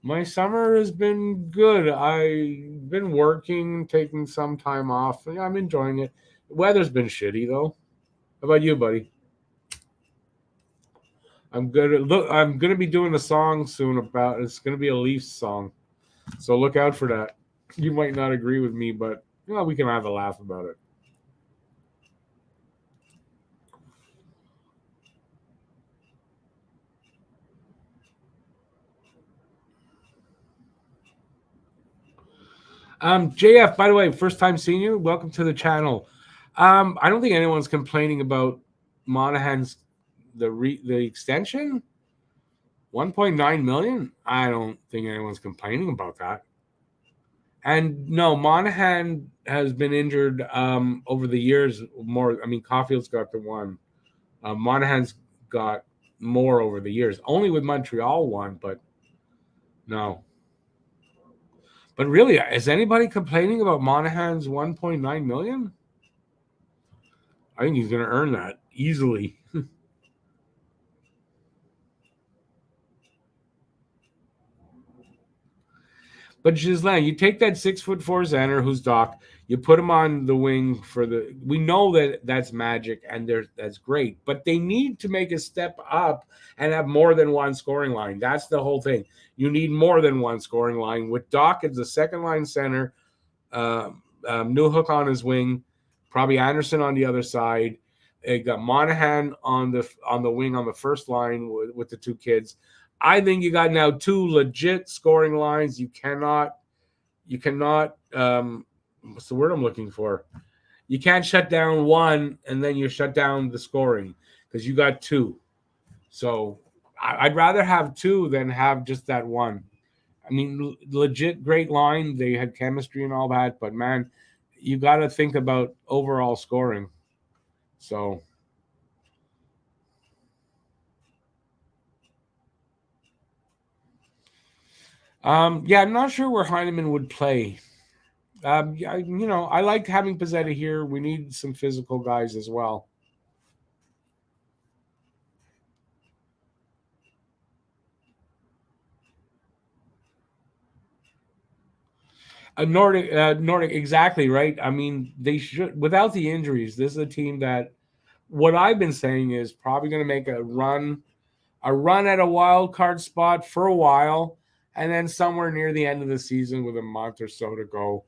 [SPEAKER 1] My summer has been good. I've been working, taking some time off. Yeah, I'm enjoying it. The weather's been shitty though. How about you, buddy? I'm good. Look, I'm gonna be doing a song soon about. It's gonna be a Leafs song, so look out for that. You might not agree with me, but we can have a laugh about it. JF, by the way, first time seeing you. Welcome to the channel. I don't think anyone's complaining about Monahan's the extension. 1.9 million. I don't think anyone's complaining about that. And no, Monahan has been injured over the years more. I mean, Caulfield's got the one. Monahan's got more over the years. Only with Montreal one, but no. But really, is anybody complaining about Monahan's 1.9 million? I think he's going to earn that easily. But Ghislain, you take that 6'4" center who's Doc, you put him on the wing for the. We know that that's magic and that's great, but they need to make a step up and have more than one scoring line. That's the whole thing. You need more than one scoring line. With Doc as the second line center, Newhook on his wing, probably Anderson on the other side. You got Monahan on the wing on the first line with the two kids. I think you got now two legit scoring lines. You cannot what's the word I'm looking for? You can't shut down one and then you shut down the scoring because you got two. So I'd rather have two than have just that one. I mean, legit great line. They had chemistry and all that, but man, you got to think about overall scoring. So, yeah, I'm not sure where Heineman would play. Yeah, I like having Pizzetta here. We need some physical guys as well. Nordic, exactly right. I mean, they should without the injuries. This is a team that what I've been saying is probably going to make a run at a wild card spot for a while, and then somewhere near the end of the season with a month or so to go,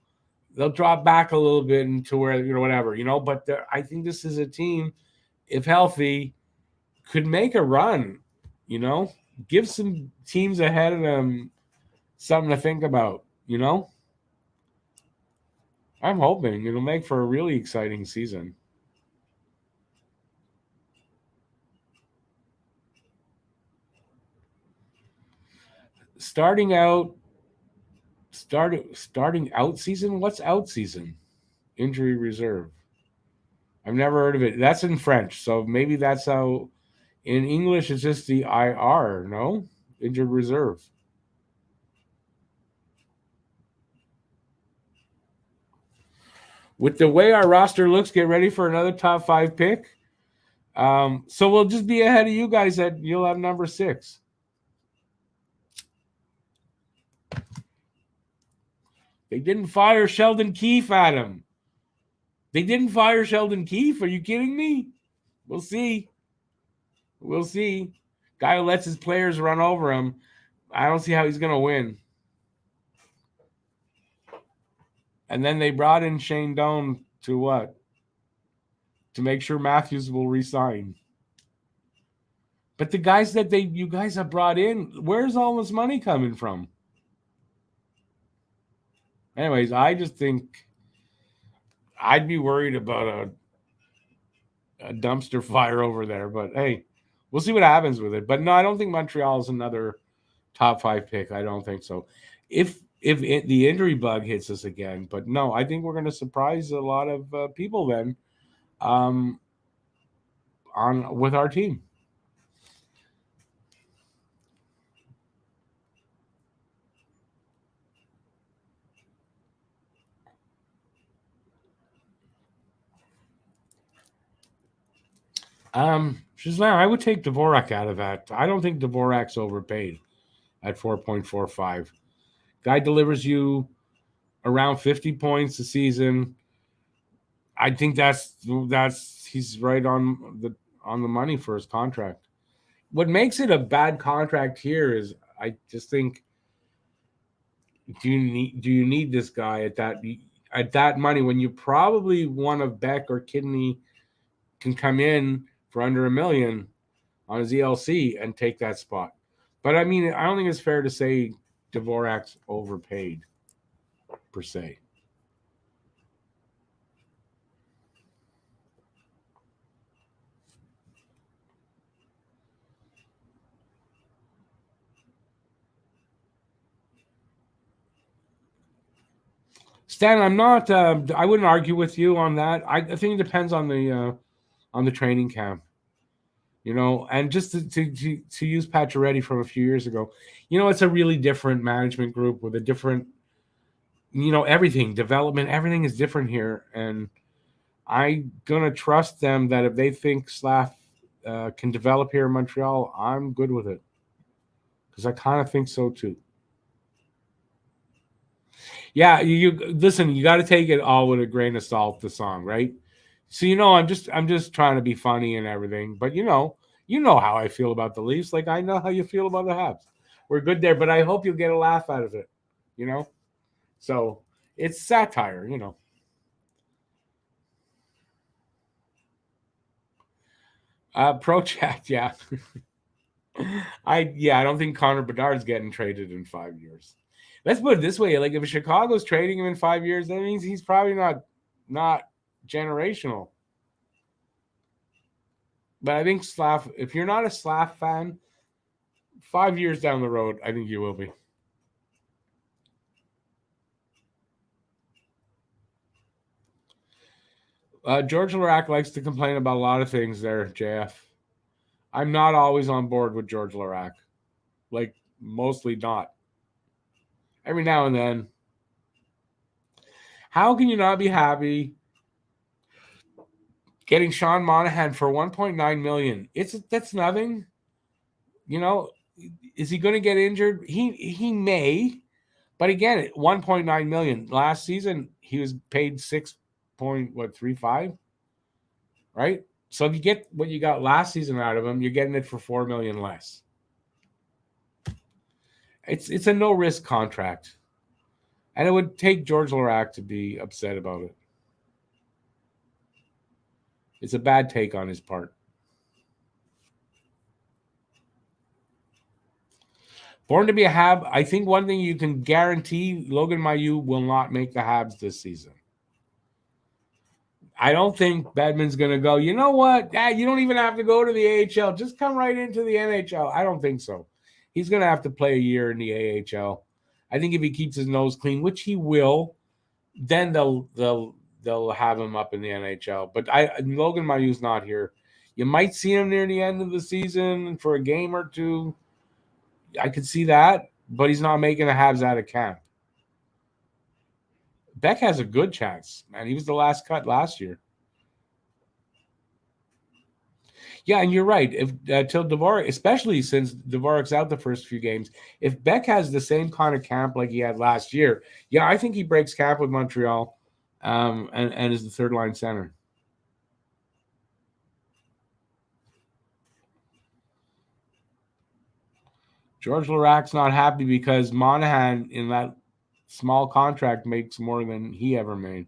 [SPEAKER 1] they'll drop back a little bit into where whatever But I think this is a team, if healthy, could make a run. You know, give some teams ahead of them something to think about. I'm hoping it'll make for a really exciting season. Starting out, starting out season. What's out season? Injury reserve. I've never heard of it. That's in French, so maybe that's how. In English, it's just the IR. No, injured reserve. With the way our roster looks, get ready for another top 5 pick. So we'll just be ahead of you guys. That you'll have number 6. They didn't fire Sheldon Keefe, Adam. They didn't fire Sheldon Keefe. Are you kidding me? We'll see. We'll see. Guy who lets his players run over him. I don't see how he's going to win. And then they brought in Shane Doan to what? To make sure Matthews will resign. But the guys that you guys have brought in, where's all this money coming from? Anyways, I just think I'd be worried about a dumpster fire over there. But hey, we'll see what happens with it. But no, I don't think Montreal is another top 5 pick. I don't think so. If the injury bug hits us again, but no, I think we're going to surprise a lot of people then on with our team. Shazam, I would take Dvorak out of that. I don't think Dvorak's overpaid at 4.45. Guy delivers you around 50 points a season. I think that's he's right on the money for his contract. What makes it a bad contract here is I just think do you need this guy at that money when you probably one of Beck or Kidney can come in for under $1 million on his ELC and take that spot. But I mean, I don't think it's fair to say Dvorak's overpaid per se. Stan, I'm not. I wouldn't argue with you on that. I think it depends on the training camp, and just to use Pacioretty from a few years ago, it's a really different management group with a different, everything development, everything is different here, and I'm gonna trust them that if they think Slav can develop here in Montreal, I'm good with it because I kind of think so too. Yeah, you listen. You got to take it all with a grain of salt. The song, right? So I'm just trying to be funny and everything, but you know how I feel about the Leafs. Like I know how you feel about the Habs. We're good there, but I hope you'll get a laugh out of it. You know, so it's satire. Pro chat, yeah. I don't think Connor Bedard's getting traded in 5 years. Let's put it this way: like if Chicago's trading him in 5 years, that means he's probably not generational. But I think Slav, if you're not a Slav fan, 5 years down the road, I think you will be. George Larac likes to complain about a lot of things there, JF. I'm not always on board with George Larac. Like, mostly not. Every now and then. How can you not be happy getting Sean Monahan for $1.9 million? That's nothing. You know, is he going to get injured? He may, but again, $1.9 million. Last season he was paid 6.35, right? So if you get what you got last season out of him, you're getting it for $4 million less. It's a no risk contract, and it would take George Larac to be upset about it. It's a bad take on his part. Born to be a Hab, I think one thing you can guarantee, Logan Mailloux will not make the Habs this season. I don't think Bedman's going to go, you know what? You don't even have to go to the AHL. Just come right into the NHL. I don't think so. He's going to have to play a year in the AHL. I think if he keeps his nose clean, which he will, then they'll have him up in the NHL. But Logan Mailloux's not here. You might see him near the end of the season for a game or two. I could see that, but he's not making the Habs out of camp. Beck has a good chance, man. He was the last cut last year. Yeah, and you're right. If till Dvorak, especially since Dvorak's out the first few games, if Beck has the same kind of camp like he had last year, yeah, I think he breaks camp with Montreal, and is the third line center. George Larac's not happy because Monahan in that small contract makes more than he ever made.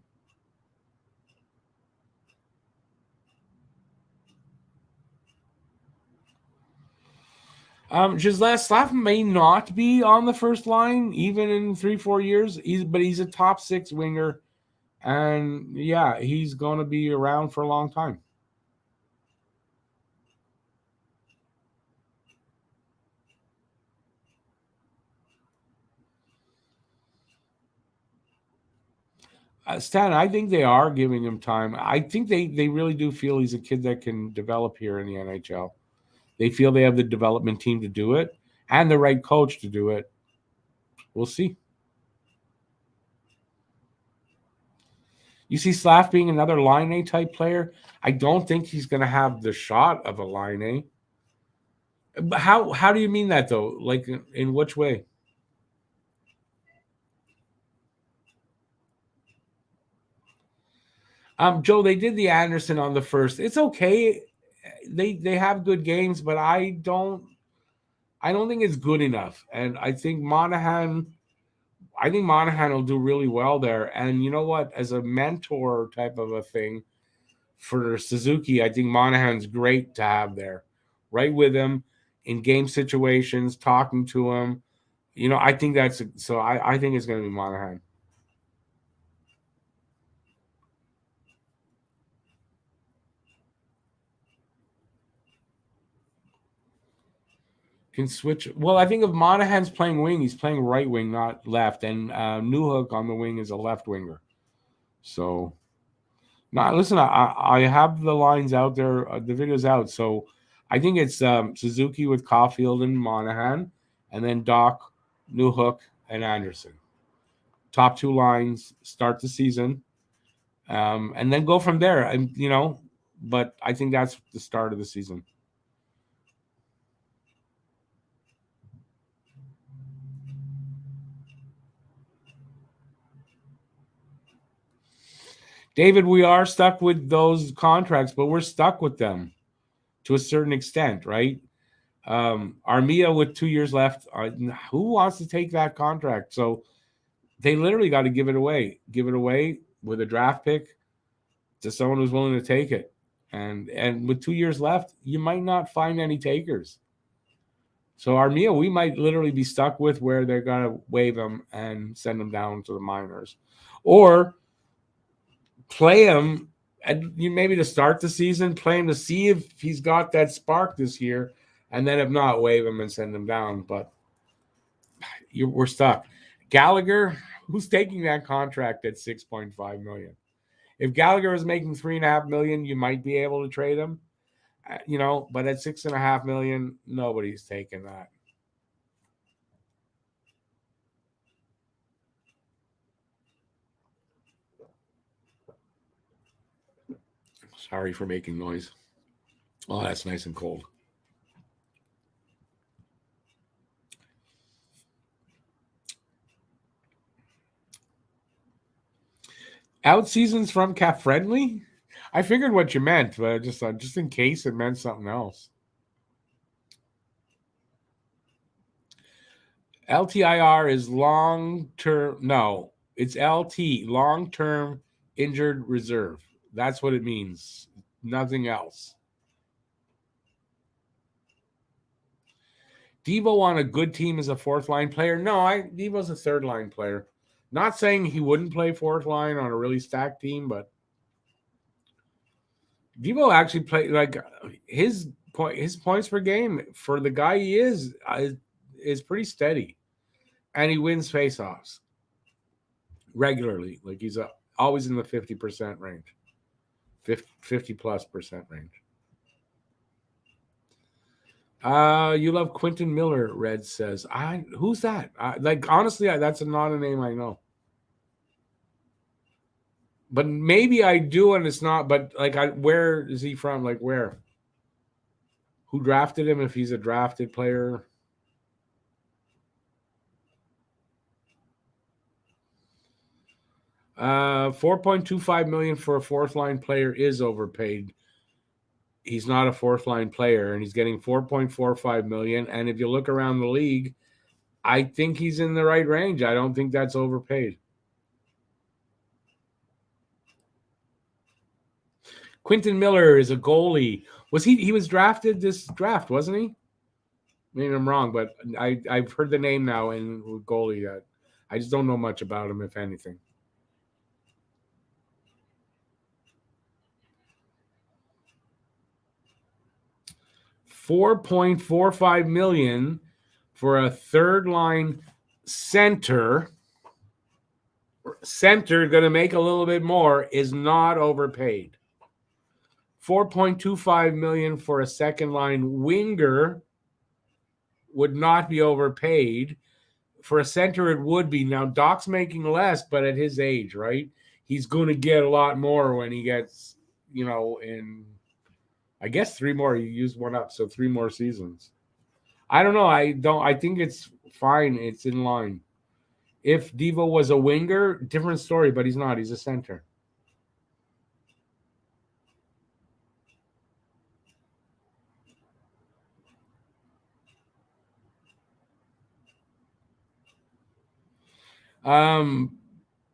[SPEAKER 1] Gisele Slav may not be on the first line even in 3-4 years. But he's a top 6 winger, and yeah, he's going to be around for a long time. Stan, I think they are giving him time. I think they really do feel he's a kid that can develop here in the NHL. They feel they have the development team to do it and the right coach to do it. We'll see. You see Slav being another line A type player. I don't think he's going to have the shot of a line A. But how do you mean that though? Like in which way? Joe, they did the Anderson on the first. It's okay. They have good games, but I don't think it's good enough. And I think Monahan will do really well there. And you know what? As a mentor type of a thing for Suzuki, I think Monahan's great to have there, right with him in game situations, talking to him. I think that's so. I think it's going to be Monahan. Can switch. Well, I think if Monahan's playing wing, he's playing right wing, not left. And Newhook on the wing is a left winger. So, now listen, I have the lines out there, the video's out. So, I think it's Suzuki with Caulfield and Monahan, and then Doc, Newhook, and Anderson. Top 2 lines, start the season, and then go from there. And but I think that's the start of the season. David, we are stuck with those contracts, but we're stuck with them to a certain extent, right? Armia with 2 years left. Who wants to take that contract? So they literally got to give it away. Give it away with a draft pick to someone who's willing to take it. And with 2 years left, you might not find any takers. So Armia, we might literally be stuck with where they're going to waive him and send him down to the minors. Or play him and maybe to start the season, play him to see if he's got that spark this year, and then if not, waive him and send him down. But we're stuck. Gallagher, who's taking that contract at $6.5 million? If Gallagher is making $3.5 million, you might be able to trade him. But at $6.5 million, nobody's taking that. Sorry for making noise. Oh, that's nice and cold. Out seasons from Cap Friendly? I figured what you meant, but just in case it meant something else. LTIR is long-term. No, it's LT, long-term injured reserve. That's what it means. Nothing else. Devo on a good team is a fourth-line player? No, Devo's a third-line player. Not saying he wouldn't play fourth line on a really stacked team, but Devo actually played like his points per game for the guy he is pretty steady, and he wins faceoffs regularly. Like he's always in the 50% range, 50+% range. You love Quentin Miller, Red says. Who's that? Honestly, that's not a name I know. But maybe I do, and it's not. But where is he from? Like where? Who drafted him? If he's a drafted player. $4.25 million for a fourth line player is overpaid. He's not a fourth line player, and he's getting $4.45 million. And if you look around the league, I think he's in the right range. I don't think that's overpaid. Quentin Miller is a goalie. He was drafted this draft, wasn't he? Maybe I'm wrong, but I've heard the name now and goalie. I just don't know much about him, if anything. $4.45 million for a third line center. Center going to make a little bit more is not overpaid. $4.25 million for a second line winger would not be overpaid. For a center, it would be. Now, Doc's making less, but at his age, right? He's going to get a lot more when he gets, in, I guess, 3 more. You used one up, so 3 more seasons. I don't know. I think it's fine. It's in line. If Devo was a winger, different story, but he's not. He's a center.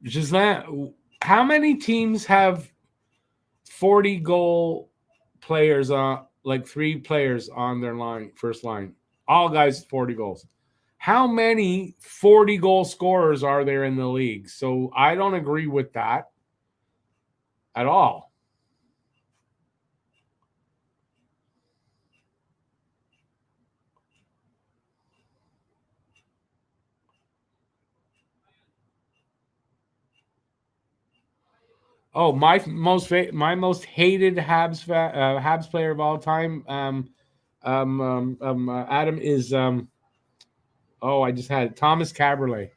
[SPEAKER 1] Gislain, how many teams have 40-goal players on, 3 players on their first line? All guys 40 goals. How many 40-goal scorers are there in the league? So I don't agree with that at all. Oh, my most hated Habs player of all time, Adam is I just had it. Thomas Caberlet.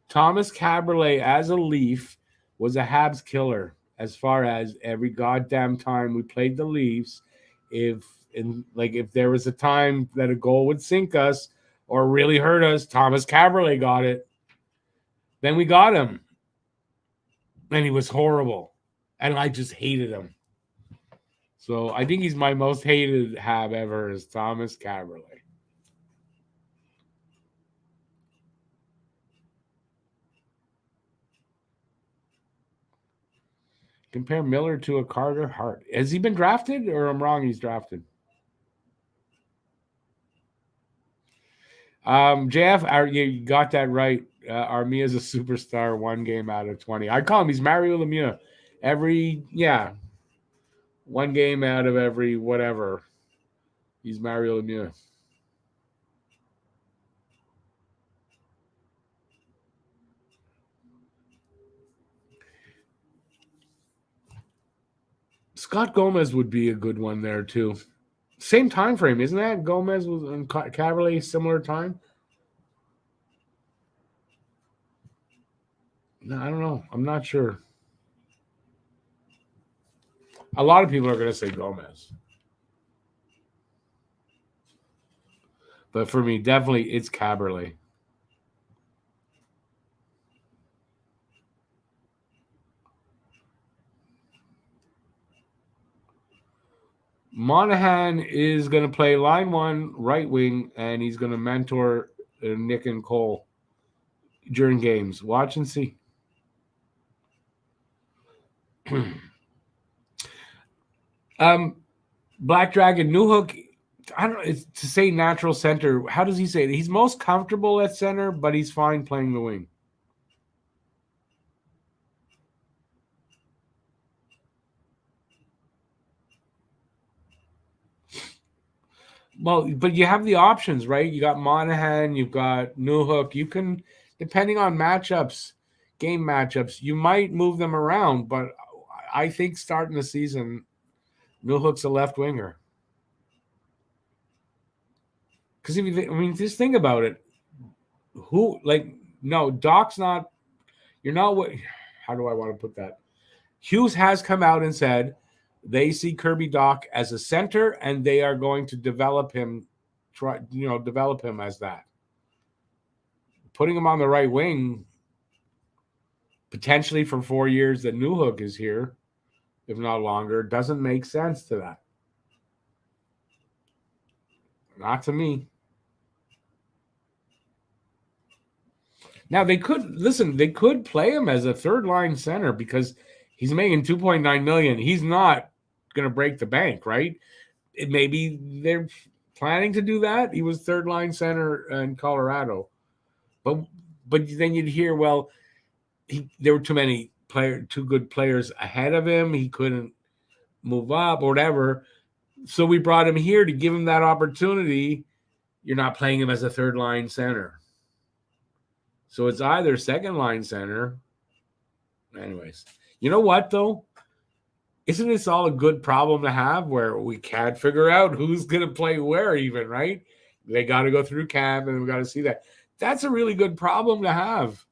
[SPEAKER 1] Thomas Caberlet as a Leaf was a Habs killer. As far as every goddamn time we played the Leafs, if there was a time that a goal would sink us or really hurt us, Thomas Caberlet got it. Then we got him. And he was horrible. And I just hated him. So I think he's my most hated Hab ever is Thomas Caberlet. Compare Miller to a Carter Hart. Has he been drafted or I'm wrong? He's drafted. JF, you got that right. Armia's a superstar 1 game out of 20. I call him, he's Mario Lemieux. 1 game out of every whatever. He's Mario Lemieux. Scott Gomez would be a good one there too. Same time frame, isn't that? Gomez was in Caberlet, similar time. No, I don't know. I'm not sure. A lot of people are going to say Gomez. But for me, definitely it's Caberlet. Monahan is going to play line one, right wing, and he's going to mentor Nick and Cole during games. Watch and see. Black Dragon, Newhook, I don't know, it's to say natural center. How does he say it? He's most comfortable at center, but he's fine playing the wing. Well, but you have the options, right? You got Monahan, you've got Newhook. You can, depending on matchups, game matchups, you might move them around. But I think starting the season, Newhook's a left winger. Because if you think, I mean, just think about it. Who, like, no, Doc's not, you're not what, how do I want to put that? Hughes has come out and said they see Kirby Doc as a center and they are going to develop him, develop him as that. Putting him on the right wing, potentially for 4 years that Newhook is here, if not longer, doesn't make sense to that. Not to me. Now they could play him as a third line center because he's making $2.9 million. He's not going to break the bank, right? Maybe they're planning to do that. He was third line center in Colorado, but then you'd hear, well, there were too good players ahead of him. He couldn't move up or whatever. So we brought him here to give him that opportunity. You're not playing him as a third line center. So it's either second line center. Anyways, you know what, though? Isn't this all a good problem to have where we can't figure out who's going to play where even, right? They got to go through camp and we got to see that. That's a really good problem to have.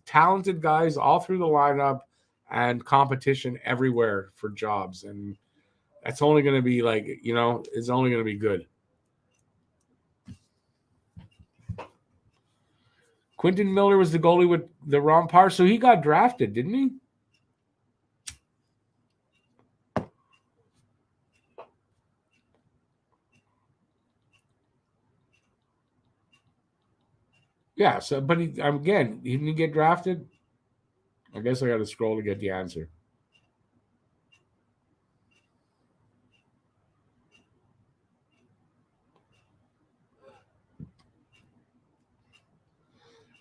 [SPEAKER 1] Talented guys all through the lineup and competition everywhere for jobs. And that's only going to be it's only going to be good. Quentin Miller was the goalie with the Rompar, so he got drafted, didn't he? Yeah, so but he didn't get drafted. I guess I got to scroll to get the answer.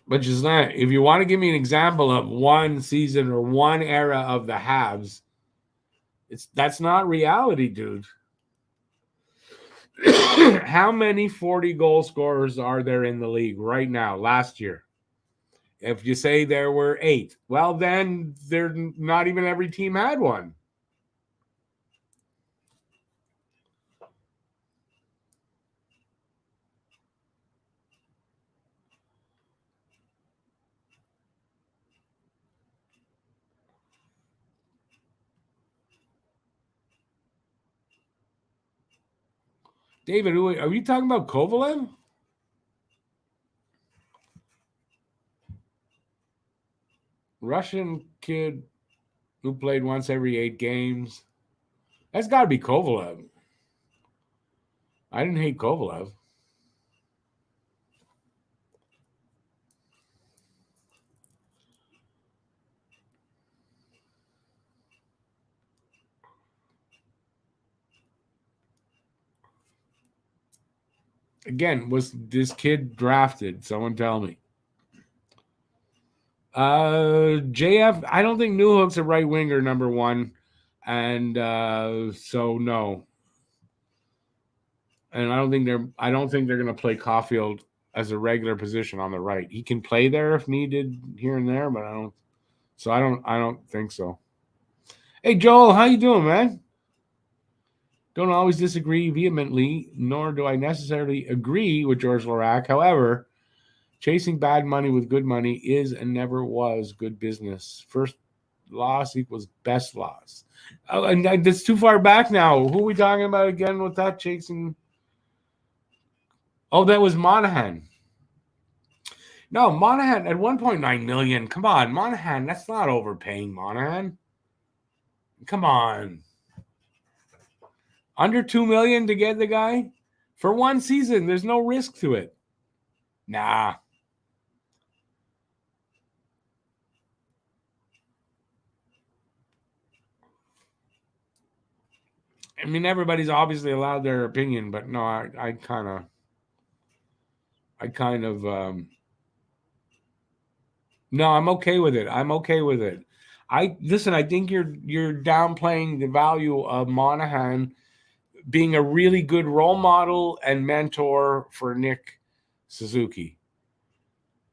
[SPEAKER 1] But Giselle, if you want to give me an example of one season or one era of the Habs, that's not reality, dude. How many 40-goal scorers are there in the league right now, last year? If you say there were 8, well, then not even every team had one. David, are you talking about Kovalev? Russian kid who played once every 8 games. That's got to be Kovalev. I didn't hate Kovalev. Again, was this kid drafted? Someone tell me. JF, I don't think Newhook's a right winger, number one. And so no. And I don't think they're going to play Caulfield as a regular position on the right. He can play there if needed here and there, but I don't think so. Hey, Joel, how you doing, man? Don't always disagree vehemently, nor do I necessarily agree with George Larac. However, chasing bad money with good money is and never was good business. First loss equals best loss. Oh, and that's too far back now. Who are we talking about again with that chasing? Oh, that was Monahan. No, Monahan at 1.9 million. Come on, Monahan. That's not overpaying Monahan. Come on. Under 2 million to get the guy for one season. There's no risk to it. Nah. I mean, everybody's obviously allowed their opinion, but no, I kind of, no, I'm okay with it. I'm okay with it. I listen. I think you're downplaying the value of Monahan being a really good role model and mentor for Nick Suzuki.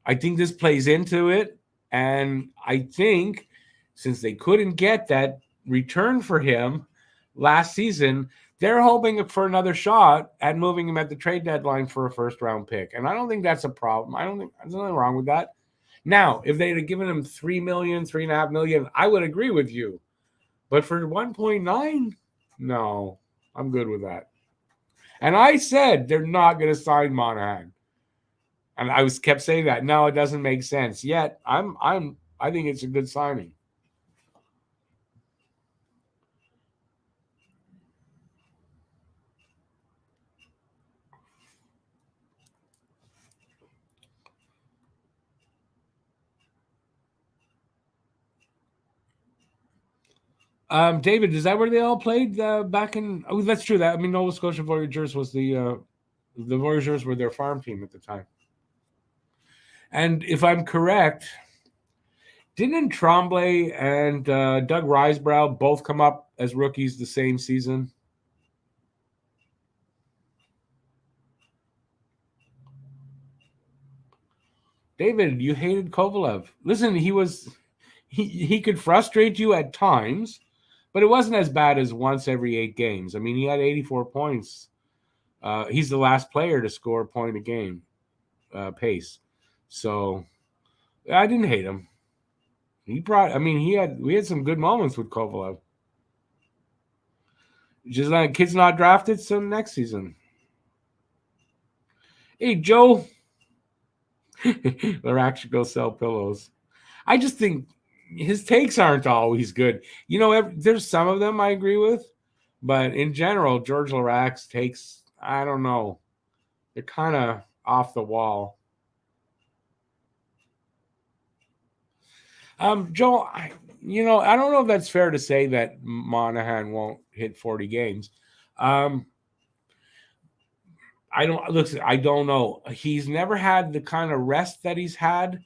[SPEAKER 1] I think this plays into it, and I think since they couldn't get that return for him last season, they're hoping for another shot at moving him at the trade deadline for a first round pick. And I don't think that's a problem. I don't think there's nothing wrong with that. Now, if they'd have given him 3 million, 3.5 million, I would agree with you. But for 1.9, no, I'm good with that. And I said they're not going to sign Monahan. And I was kept saying that. No, it doesn't make sense. Yet I think it's a good signing. David, is that where they all played back in? Oh, that's true. That I mean, Nova Scotia Voyageurs was the Voyageurs were their farm team at the time. And if I'm correct, didn't Tremblay and Doug Risebrow both come up as rookies the same season? David, you hated Kovalev. Listen, he could frustrate you at times, but it wasn't as bad as once every 8 games. I mean, he had 84 points. He's the last player to score a point a game pace. So I didn't hate him. I mean, we had some good moments with Kovalev. Just like kid's not drafted, so next season. Hey, Joe, Larac should go sell pillows. I just think his takes aren't always good. You know, there's some of them I agree with, but in general, George Larac's takes, I don't know, they're kind of off the wall. Joe, I don't know if that's fair to say that Monahan won't hit 40 games. Um, I don't know. He's never had the kind of rest that he's had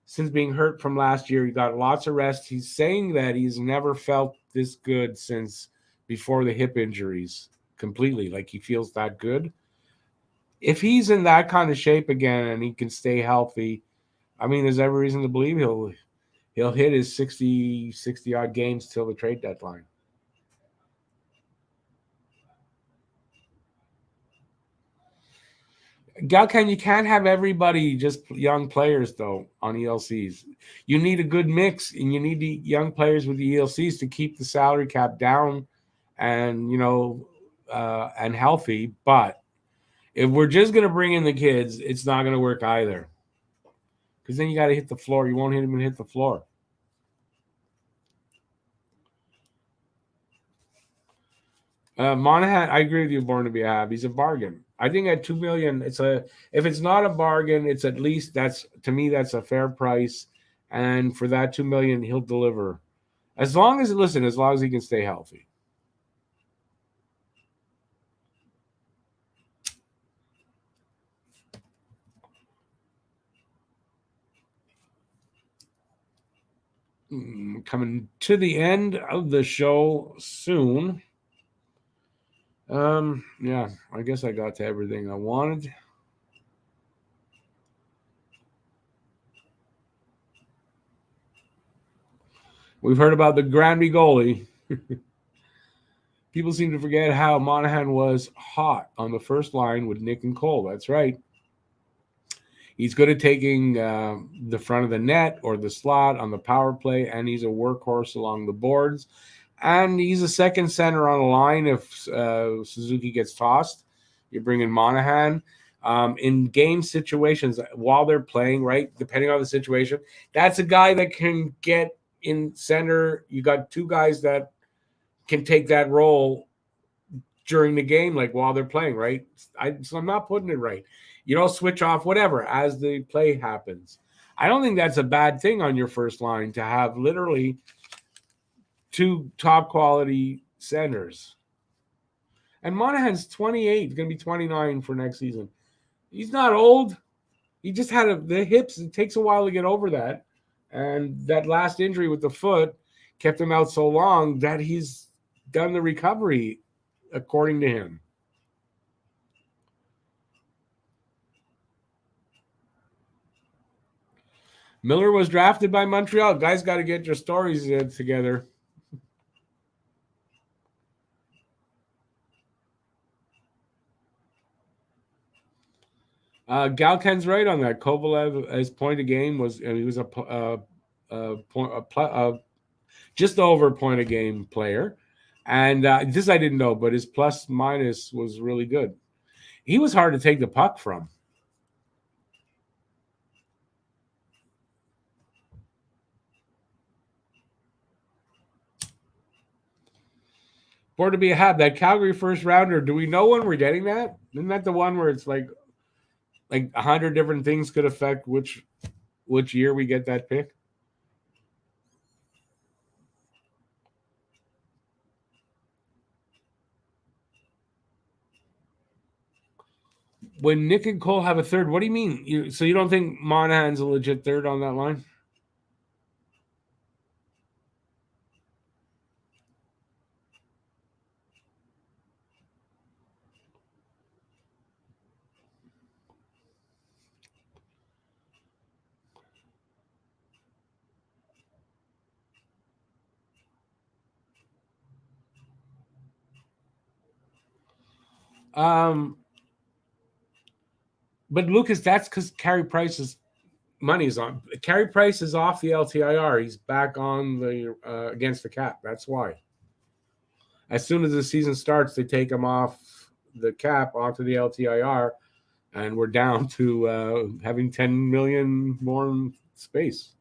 [SPEAKER 1] since being hurt from last year. He got lots of rest. He's saying that he's never felt this good since before the hip injuries completely. Like he feels that good. If he's in that kind of shape again and he can stay healthy, I mean, there's every reason to believe he'll hit his 60 odd games till the trade deadline. Galcan, you can't have everybody just young players though on ELCs. You need a good mix, and you need the young players with the ELCs to keep the salary cap down, and and healthy. But if we're just gonna bring in the kids, it's not gonna work either. Because then you got to hit the floor. You won't hit him and hit the floor. Monahan, I agree with you. Born to be a Hab, he's a bargain. I think at 2 million, if it's not a bargain, it's at least that's to me that's a fair price, and for that 2 million, he'll deliver. As long as as long as he can stay healthy. Coming to the end of the show soon. Yeah, I guess I got to everything I wanted. We've heard about the Granby goalie. People seem to forget how Monahan was hot on the first line with Nick and Cole. That's right. He's good at taking the front of the net or the slot on the power play, and he's a workhorse along the boards. And he's a second center on the line if Suzuki gets tossed. You bring in Monahan. In game situations, while they're playing, right, depending on the situation, that's a guy that can get in center. You got two guys that can take that role during the game, like while they're playing, right? So I'm not putting it right. You don't switch off whatever as the play happens. I don't think that's a bad thing on your first line to have literally two top quality centers. And Monahan's 28, going to be 29 for next season. He's not old. He just had the hips. It takes a while to get over that. And that last injury with the foot kept him out so long that he's done the recovery, according to him. Miller was drafted by Montreal. Guys got to get your stories together. Galken's right on that. Kovalev, his point of game was he was just over point of game player, and this I didn't know, but his plus minus was really good. He was hard to take the puck from. Born to be a Hab, that Calgary first rounder. Do we know when we're getting that? Isn't that the one where it's like 100 different things could affect which year we get that pick? When Nick and Cole have a third, what do you mean? So you don't think Monahan's a legit third on that line? But Lucas, that's because Carey Price's money is on. Carey Price is off the LTIR. He's back on the against the cap. That's why. As soon as the season starts, they take him off the cap onto the LTIR, and we're down to having 10 million more in space.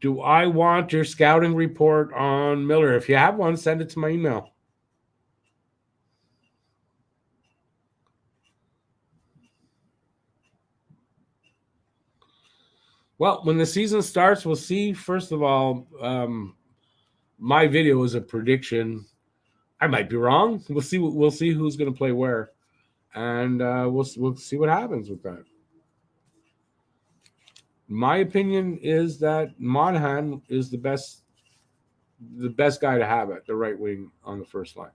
[SPEAKER 1] Do I want your scouting report on Miller? If you have one, send it to my email. Well, when the season starts, we'll see. First of all, my video is a prediction. I might be wrong. We'll see. We'll see who's going to play where, and we'll see what happens with that. My opinion is that Monahan is the best guy to have at the right wing on the first line.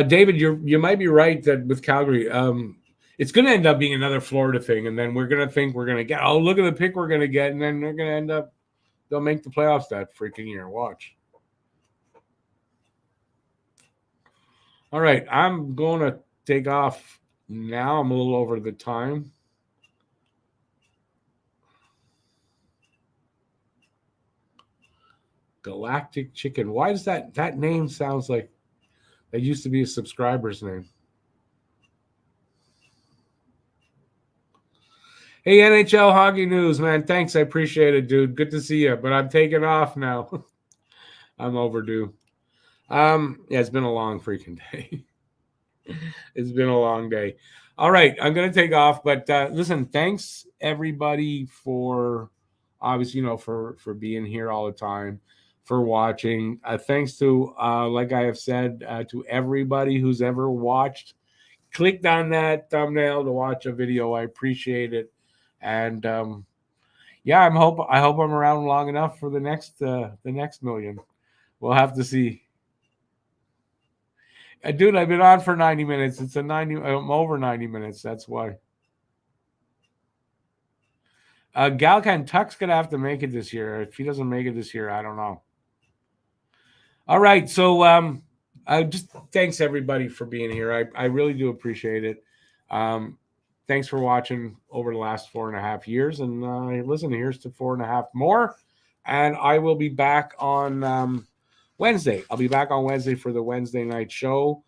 [SPEAKER 1] David, you might be right that with Calgary, it's going to end up being another Florida thing, and then we're going to think we're going to get, oh, look at the pick we're going to get, and then they're going to end up, they'll make the playoffs that freaking year. Watch. All right, I'm going to take off now. I'm a little over the time. Galactic Chicken. Why does that name sounds like that used to be a subscriber's name? Hey, NHL Hockey News, man. Thanks. I appreciate it, dude. Good to see you. But I'm taking off now. I'm overdue. Yeah, it's been a long freaking day. It's been a long day. All right, I'm gonna take off. But listen, thanks everybody for obviously, for being here all the time, for watching. Thanks to like I have said, to everybody who's ever watched, clicked on that thumbnail to watch a video. I appreciate it. And yeah, I hope I'm around long enough for the next million. We'll have to see. Dude, I've been on for 90 minutes. It's a 90. I'm over 90 minutes. That's why. Galcan Tuck's gonna have to make it this year. If he doesn't make it this year, I don't know. All right, so just thanks everybody for being here. I really do appreciate it. Thanks for watching over the last 4.5 years, and listen, here's to 4.5 more. And I will be back on Wednesday. I'll be back on Wednesday for the Wednesday night show.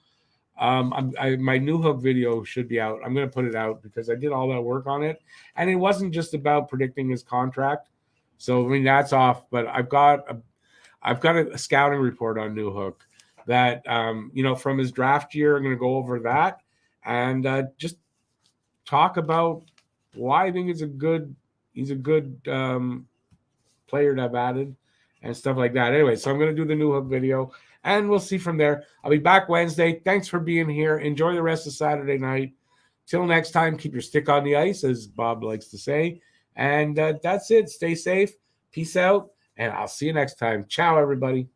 [SPEAKER 1] My new hook video should be out. I'm going to put it out because I did all that work on it, and it wasn't just about predicting his contract. So I mean that's off, but I've got a scouting report on New Hook that from his draft year. I'm going to go over that and just talk about why I think he's a good player to have added and stuff like that. Anyway, so I'm going to do the New Hook video. And we'll see from there. I'll be back Wednesday. Thanks for being here. Enjoy the rest of Saturday night. Till next time, keep your stick on the ice, as Bob likes to say. And that's it. Stay safe. Peace out. And I'll see you next time. Ciao, everybody.